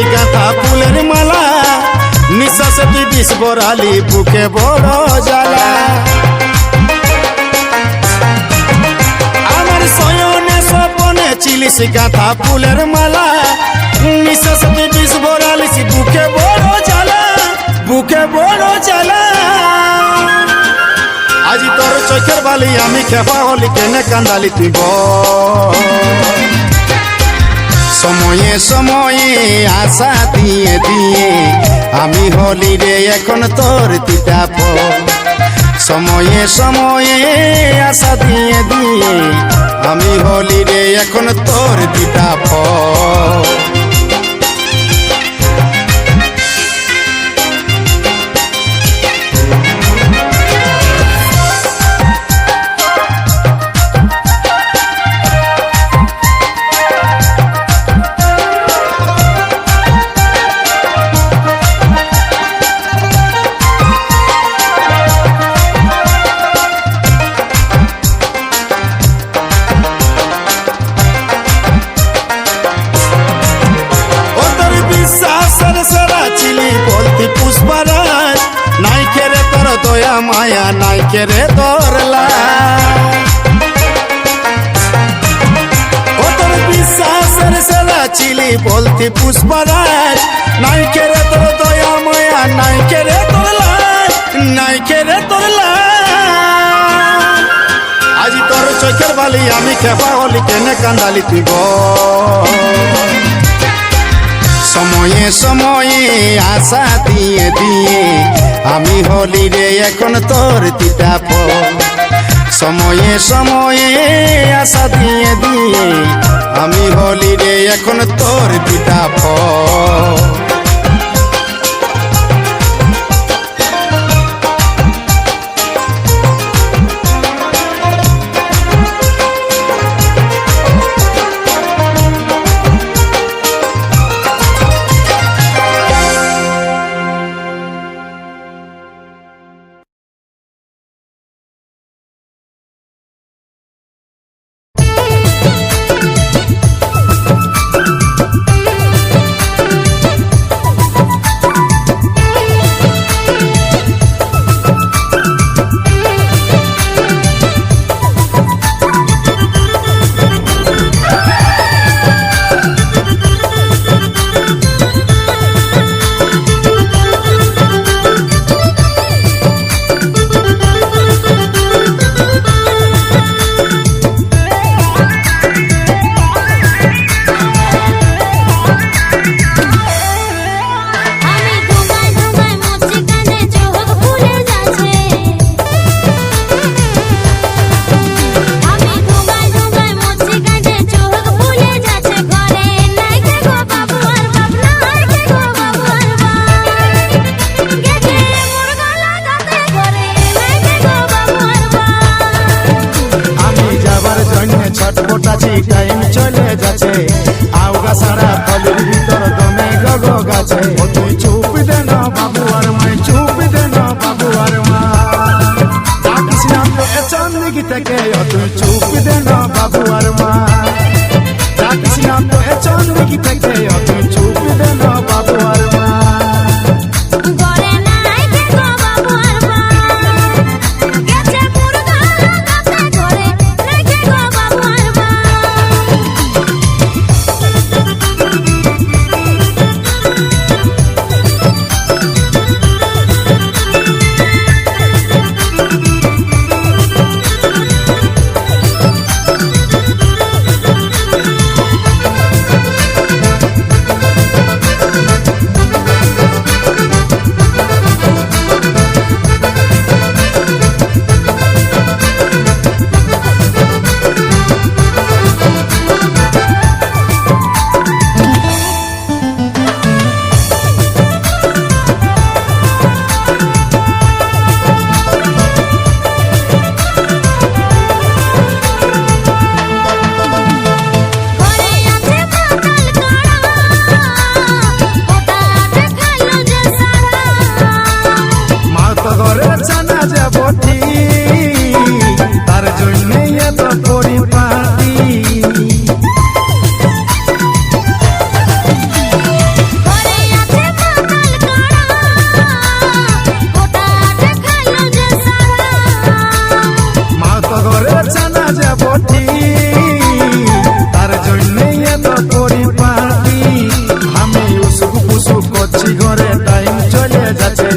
গাঁথা ফুলের মালা নিঃশ্বাসে তুই বিষ বরালি বুকে বড় জ্বালা আমার শয়নে স্বপনে চিলিস গাঁথা ফুলের মালা নিঃশ্বাসে তুই বিষ বরালিস বুকে বড় জ্বালা বুকে বড় জ্বালা আজি তোর চোখের বালি আমি খেপা হলি কেনে কান্দালি তুই বল সময়ে সময়ে আশা দিয়ে দিয়ে আমি হলি রে এখন তোর তিতা সময়ে সময়ে আশা দিয়ে দিয়ে আমি হলি রে এখন তোর তিতা পুষ্পরাজ নাই কেরে তোর দয়া মায়া নাই কেরে তোর ও তোর বিশ্বাসের সেরা চিলি বলতি পুষ্পরাজ নাই কেরে তোর দয়া মায়া নাই কেরে তোর নাই কেরে তোর আজি তোর চোখের বালি আমি খেপা হলি কেনে কান্দালি তুই বল সময়ে সময়ে আশা দিয়ে দিয়ে আমি হলি রে এখন তোর তিতা সময়ে সময়ে আশা দিয়ে দিয়ে আমি হলি রে এখন তোর তিতা ছটপটাছি টাইম চলে যাচ্ছে আউগা সারা ফলের ভিতর দমে গগো গাছে ও তুই চুপ দে না বাবু আর মাই চুপ দে না বাবু আর মা ডাকিস না তো এ চন্দিগি থেকে ও তুই চুপ দে না বাবু আর মা ডাকিস না তো এ চন্দিগি থেকে ও তুই চুপ দে না বাবু আর মা যে বটি তার জন্যই এত পরিপাটি আমি উসুক পুসুক করছি ঘরে টাইম চলে যাচ্ছে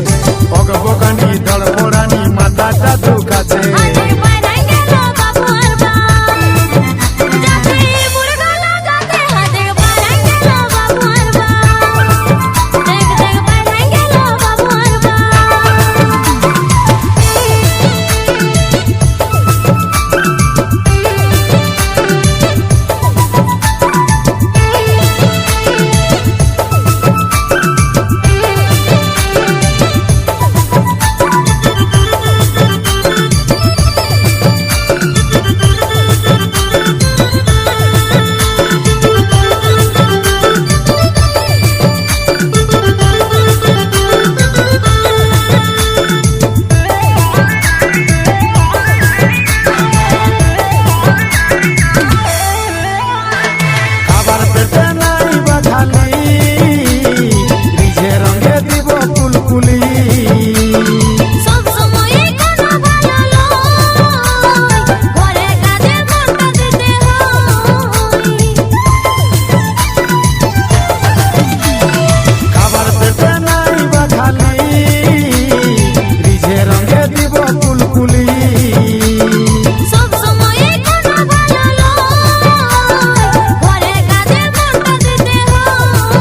বকবকানি দড়পড়ানি মাথাটা দুখাচ্ছে হাতে বাইরে গেল বাবু আর বাপ যাতে মুরগালা যাতে হাতে বাইরে গেল বাবু আর বাপ দেখ দেখ বাইরে গেল বাবু আর বাপ খাবার পেটে নাই বাধালি রিঝে রঙে দিব কুলকুলি সব সময় কোনো ভালো লয় ঘরে কাজে মনটা দিতে হয় খাবার পেটে নাই বাধালি রিঝে রঙে দিব কুলকুলি সব সময় কোনো ভালো লয় ঘরে কাজে মনটা দিতে হয়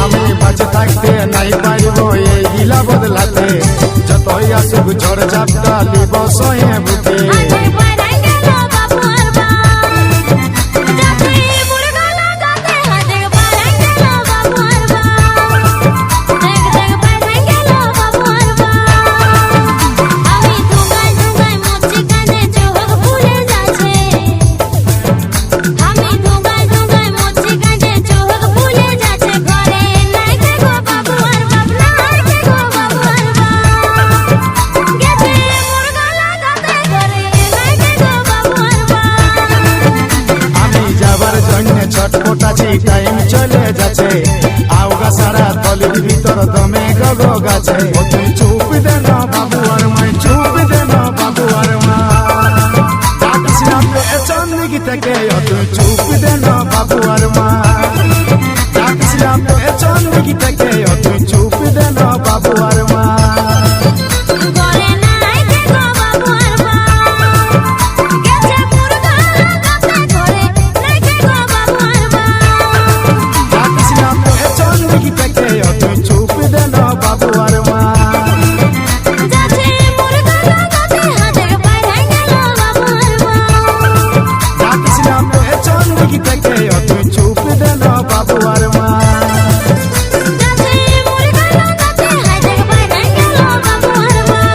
আমি বাঁচে থাকতে নাই পারব এই গিলা বদলাতে যতই আসুক ঝড় ঝাপটা লিব সহে বুকে হাতে বাইরে গেল বাবু আর বাপ যাতে মুরগালা যাতে হাতে বাইরে গেল বাবু আর বাপ দেখ দেখ বাইরে গেল বাবু আর বাপ আমি ধুঙ্গায় ধুঙ্গায় মুচি কানে চোখ ফুলে যাচ্ছে আমি ধুঙ্গায় ধুঙ্গায় মুচি কানে চোখ ফুলে যাচ্ছে ঘরে নাই কে গো বাবু আর বাপ নাই কে গো বাবু আর বাপ গেছে মুরগালা যাতে ঘরে নাই কে গো বাবু আর বাপ আমি যাবার জন্য ছটপটাছি টাইম চলে যাচ্ছে আউগা সারা তলির ভিতর দমে গগ গাছে ও তুই চুপ দে না বাবু আর মাই চুপ দে না বাবু আর মা ডাকিস না তো এ চন্দিগি থেকে ও তুই চুপ দে না বাবু আর মা ডাকিস না তো এ চন্দিগি থেকে ও তুই চুপ দে না বাবু আর মা ঘরে নাই কে গো বাবু আর বাপ গেছে মুরগালা যাতে ঘরে নাই কে গো বাবু আর বাপ ডাকিস না তো এ চন্দিগি থেকে ও তুই চুপ দে না বাবু আর মা যাতে মুরগালা যাতে হাতে বাইরে গেল বাবু আর বাপ ডাকিস না তো এ চন্দিগি থেকে ও তুই চুপ দে না বাবু আর মা যাতে মুরগালা যাতে হাতে বাইরে গেল বাবু আর বাপ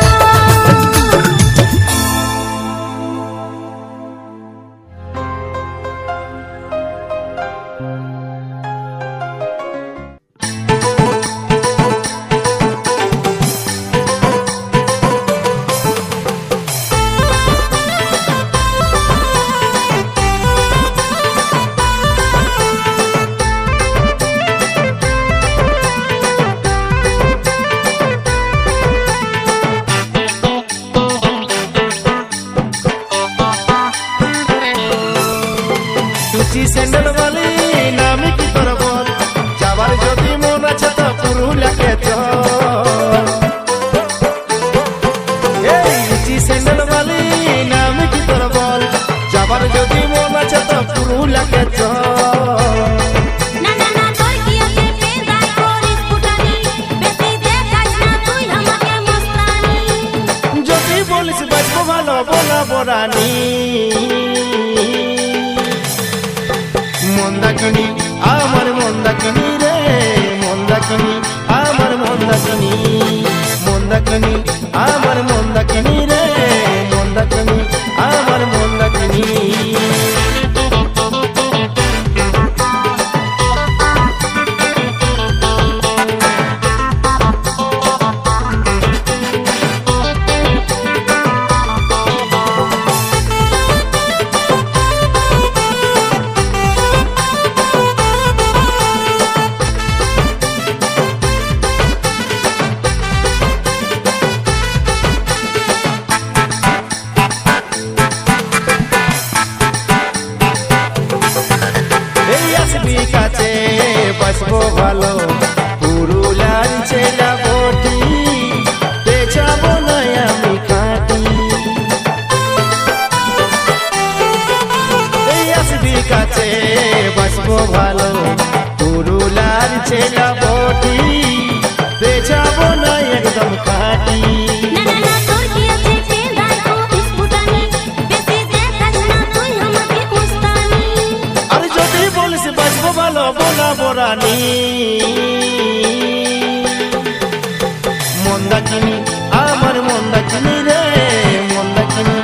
টুচি স্যান্ডেল বালি নামি কি তোর বল যাবার যদি মন আছে তো পুরুলিয়াকে চল এই টুচি স্যান্ডেল বালি নামি কি তোর বল যাবার যদি মন আছে তো পুরুলিয়াকে চল না না না তোর কি আছে পেদা করিস ফুটানি বেশি দেখাস না তুই আমাকে মস্তানি যদি বলিস বাঁচবো ভালো বলা বরানি মন্দাকিনী আমার মন্দাকিনী রে মন্দাকিনী আমার মন্দাকিনী মন্দাকিনী আমার মন্দাকিনী রে মন্দাকিনী আমার মন্দাকিনী বলাবো রানী মন্দাকিনী আমার মন্দাকিনী রে মন্দাকিনী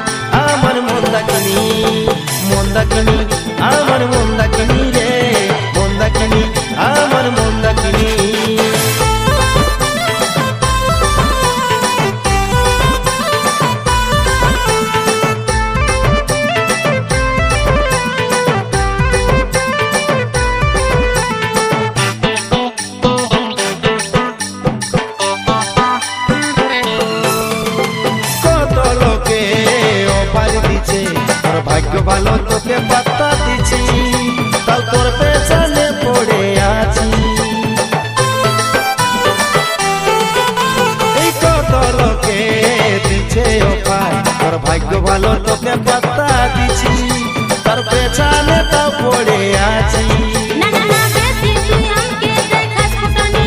আমার মন্দাকিনী মন্দাকিনী আমার মন্দাকিনী রে মন্দাকিনী আমার মন্দাকিনী ভাগ্য ভালো তোকে পাত্তা দিছি তাও তোর পেছনে পড়ে আছি এই কত লোকে দিছে ওপায় তোর ভাগ্য ভালো তোকে পাত্তা দিছি তার পেছনে তাও পড়ে আছি না না না বেশি তুই আমাকে দেখাস ফুটানি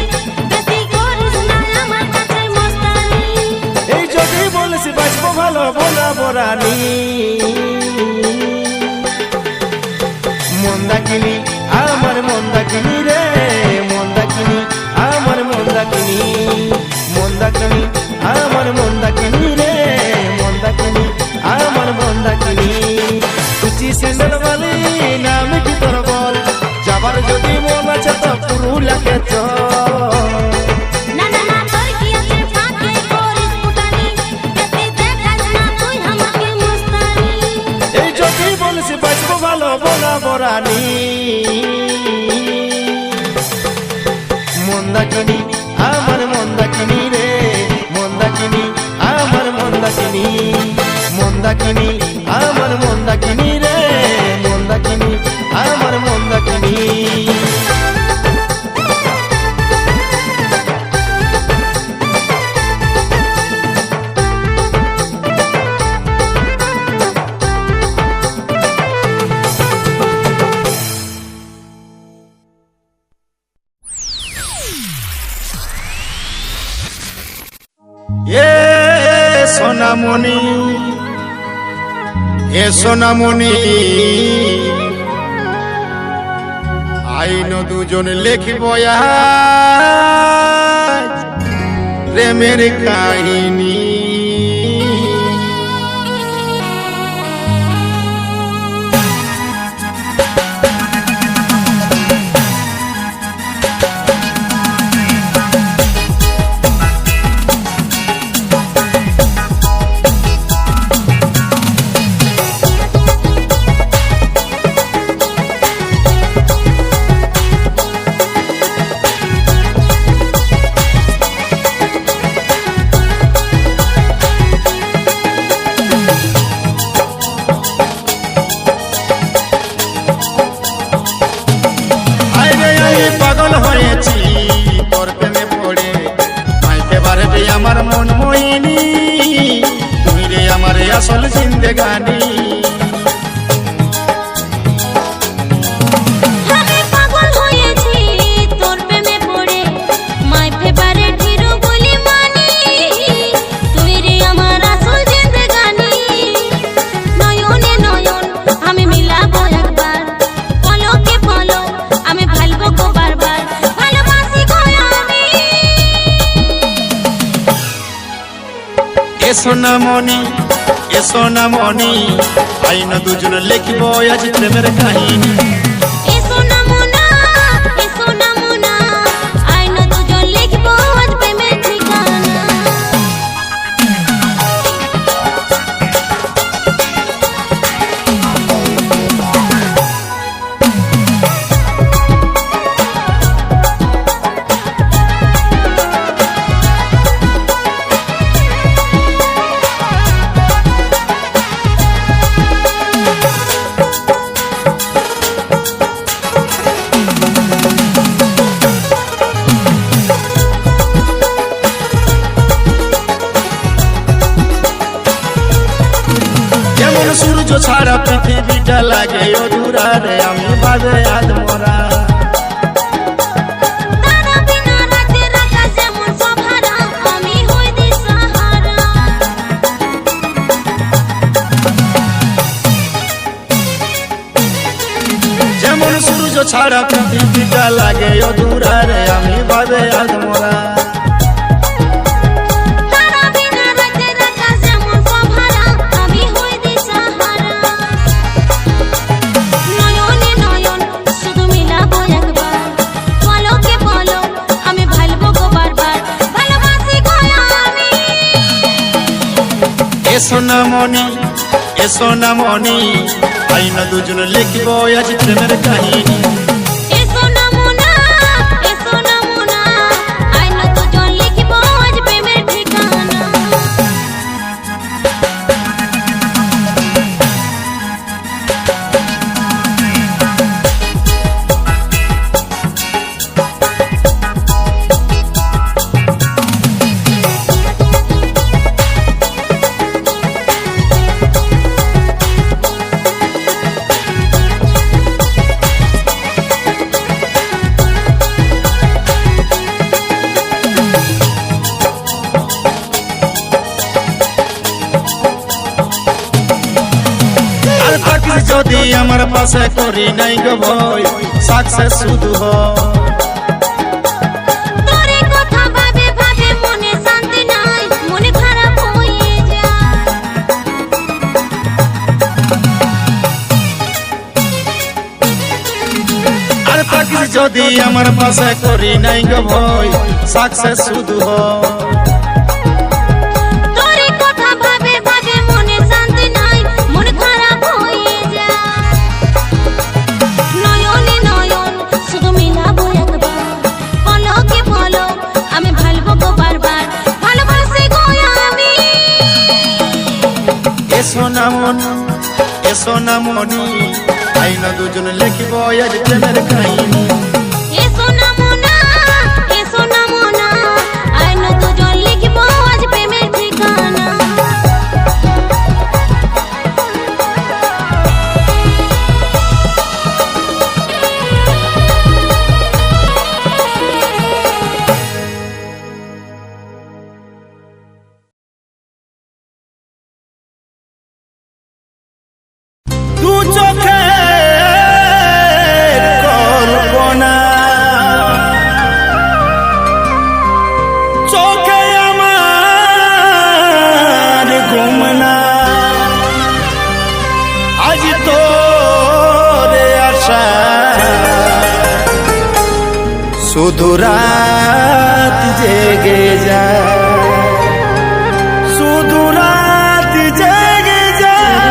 বেশি করিস না আমার কাছে মস্তানি এই যদি বলিস বাঁচবো ভালো বলাবো রানী মন্দাকিনী আমার মন্দাকিনী রে মন্দাকিনী আমার মন্দাকিনী মন্দাকিনী আমার মন্দাকিনী রে মন্দাকিনী আমার মন্দাকিনী তুচি স্যান্ডেল বালি নাম কি তোর বল যাবার যদি মন আছে তো পুরুলিয়াকে চল না না না তোর কি আছে ফাঁকে করিস ফুটানি বেশি দেখাস না তুই আমাকে মস্তানি এই যদি বলিস বাঁচবো ভালো বলাবো রানী মন্দাকিনী আমার মন্দাকিনী রে মন্দাকিনী আমার মন্দাকিনী মন্দাকিনী আমার মন্দাকিনী রে মন্দাকিনী আমার মন্দাকিনী সোনামণি এ সোনামণি আইন দুজন লেখিব আজ প্রেমের কাহিনী পাগল হয়েছি তোর প্রেমে পড়ে মাইকে বারে আমার মন মোহিনী তুই রে আমার আসল জিন্দেগানি আমি পাগল হয়েছি তোর প্রেমে পড়ে মাই ফেভারিট হিরো বলি মানি তুই রে আমার আসল জিন্দেগানি নয়নে নয়ন আমি মিলাবো একবার পলকে পলক আমি ভালবো গো বারবার ভালোবাসি গো আমি এ সোনামণি এ সোনামণি আইন দুজন লিখব আজ প্রেমের কাহিনী এসো না মোনা আইন দুজন লিখবো আজ প্রেমের ঠিকানা সূর্য ছাড়া পৃথিবীটা লাগে অধুরা রে আমি ভাবে আজ মরা তারা বিনা রাতের আকাশ যেমন সভারা আমি হই দিশাহারা যেমন সূর্য পুজো ছাড়া পৃথিবীটা লাগে অধুরা রে আমি ভাবে আজ মোরা তারা বিনা রাতের আকাশ যেমন সভারা, আমি হই দিশাহারা। নয়নে নয়ন শুধু মিলাবো একবার, পলকে পলক আমি ভালবো গো বারবার, ভালোবাসি গো আমি। এসো না মনি আইনা দুজন লিখব আজ প্রেমের কাহিনী এসো না মোনা, আইনা দুজন লিখিব আজ প্রেমের ঠিকানা। আর থাকিস যদি আমার পাশে করি নাই গো ভয় সাকসেস শুধু হয় তোরে কথা ভাবে ভাবে মনে শান্তি নাই, মনে খারাপ হয়ে যায়। আর থাকিস যদি আমার পাশে করি নাই গো ভয় সাকসেস শুধু হয় তোরে কথা ভাবে ভাবে মনে শান্তি নাই, মনে খারাপ হয়ে যায়। নয়নে নয়ন শুধু মিলাবো একবার, পলকে পলক আমি ভালবো গো বারবার, ভালোবাসি গো আমি। এসো না মনি আইনা দুজন লিখব আজ প্রেমের কাহিনী এসো না মোনা, আইনা দুজন লিখিব আজ প্রেমের ঠিকানা। দু চোখে কল্পনা চোখে আমার ঘুম না আজ তোরে আশা শুধু রাত জেগে যায় শুধু রাত জেগে যায়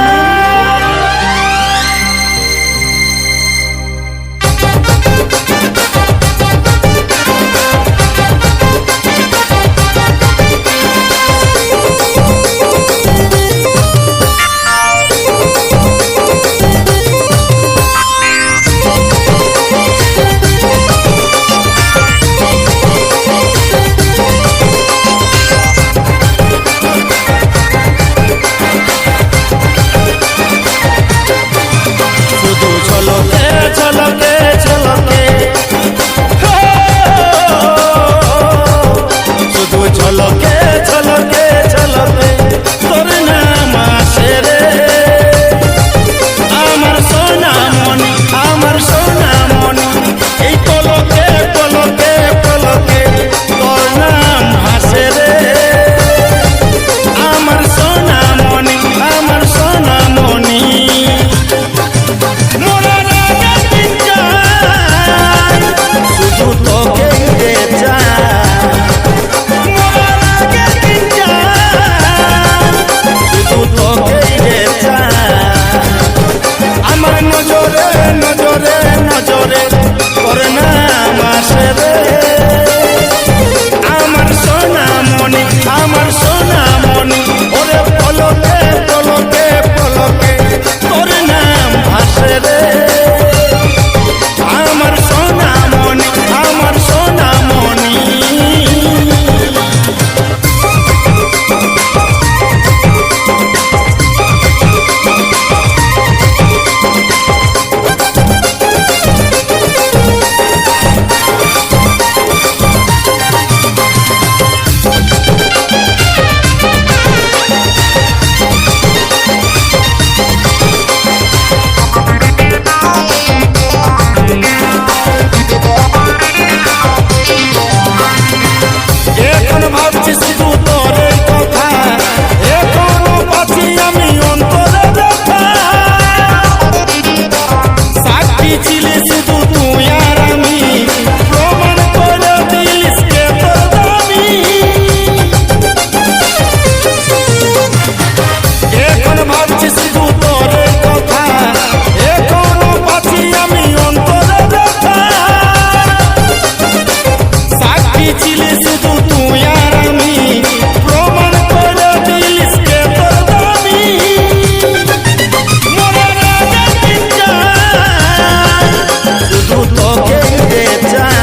শুধু তোকে রে চাই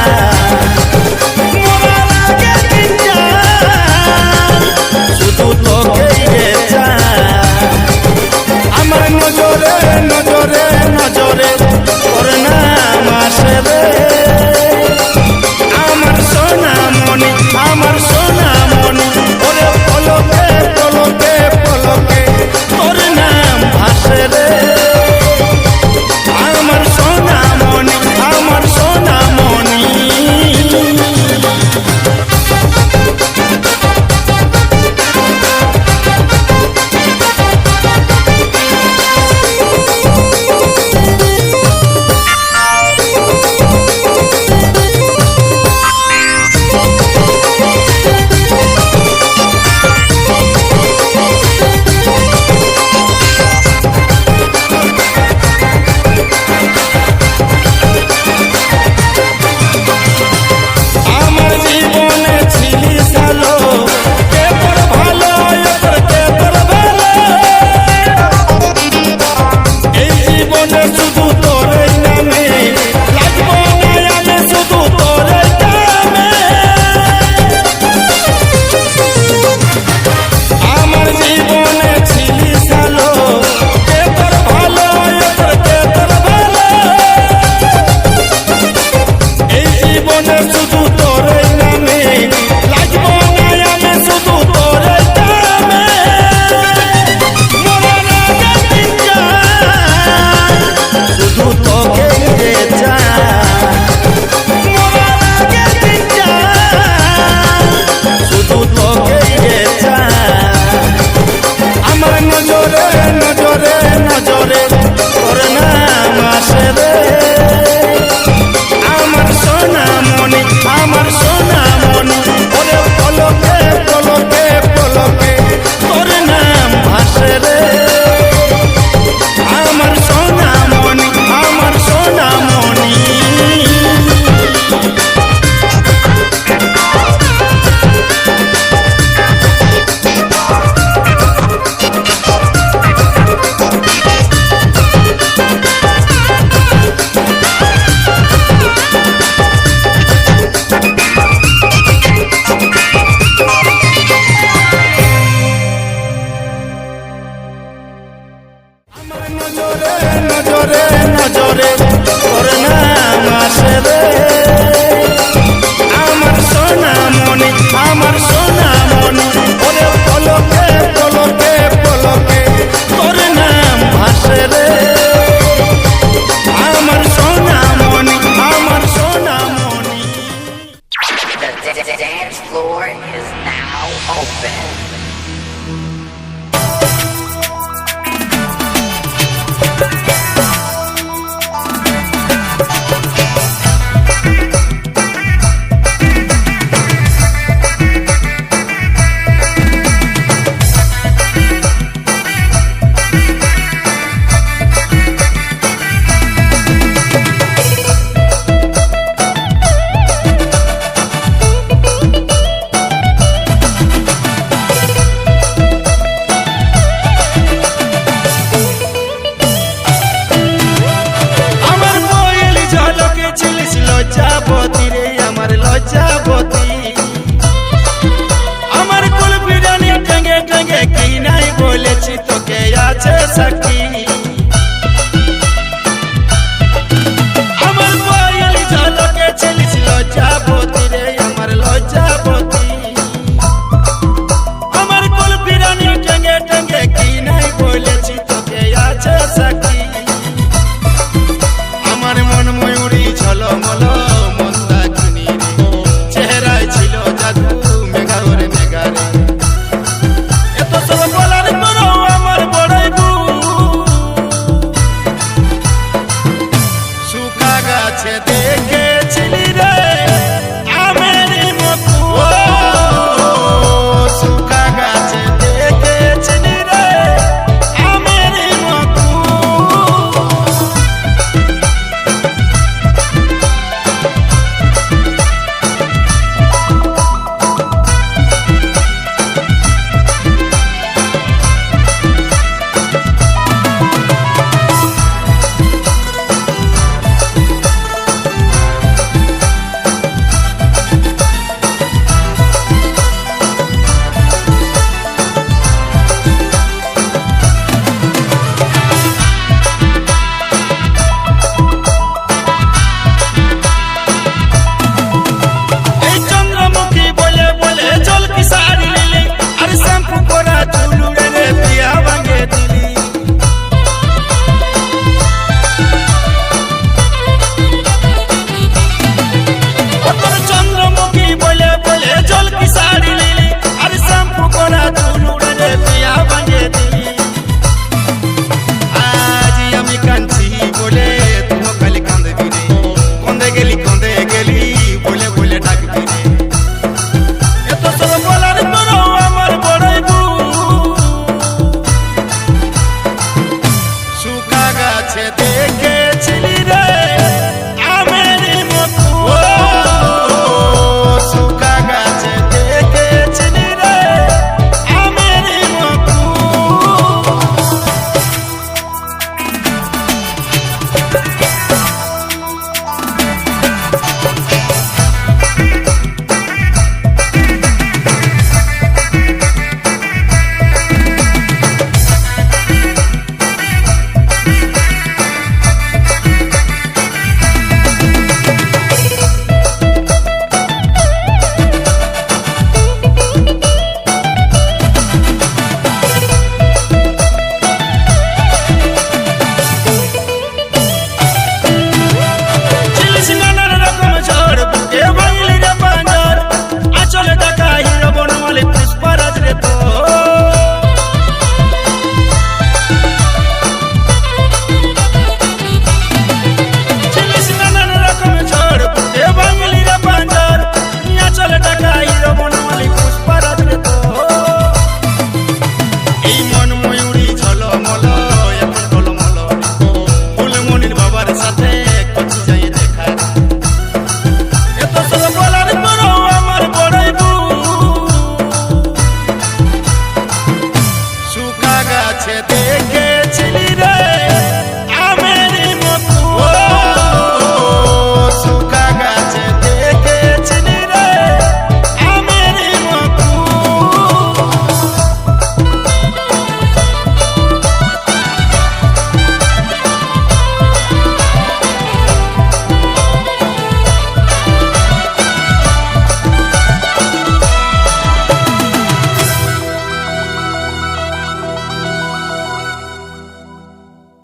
মরার আগে দিন যায় শুধু তোকে রে চাই আমার নজরে নজরে নজরে তোর নাম আসে রে আমার সোনা মনি ওরে পলকে পলকে পলকে তোর নাম ভাসে রে আমার সোনা মনি আমার জীবনে ছিলিস আলো কে তোর ভালো কে তোর ভালো এই জীবনে শুধু তোরই নামে লাগবো না আমি শুধু তোরই নামে আমার জীবনে ছিলিস আলো কে তোর ভালো কে তোর ভালো এই জীবনে শুধু তোরই নামে লাগবো না আমি শুধু তোরই নামে মরার আগে দিন যায় শুধু তোকে রে চাই মরার আগে দিন যায় শুধু তোকে রে চাই আমার নজরে নজরে নজরে তোর নাম আসে রে আমার সোনা মনি ওরে পলকে পলকে পলকে তোর নাম ভাসে রে আমার সোনা মনি আমার নজরে নজরে নজরে তোর নাম আসে রে আমার সোনা মনি ওরে পলকে পলকে পলকে তোর নাম ভাসে রে আমার সোনা মনি The dance floor is now open. আমার কোয়েল ঝলকে ছিলিস লজ্জাবতী রে আমার লজ্জাবতী আমার কুল বিরানি টঙ্গে টঙ্গে কি নাই বলেছি তোকে আছে সাক্ষী আমার কোয়েল ঝলকে ছিলিস লজ্জাবতী রে আমার লজ্জাবতী আমার কুল বিরানি টঙ্গে টঙ্গে কি নাই বলেছি তোকে আছে সাক্ষী আমার মন ময়ূরী ঝলমল মন্দাকিনী রে চেহারায় ছিল জাদু মেঘারে মেঘারে এত সব বলার পরও আমার বড়ই ভুল দে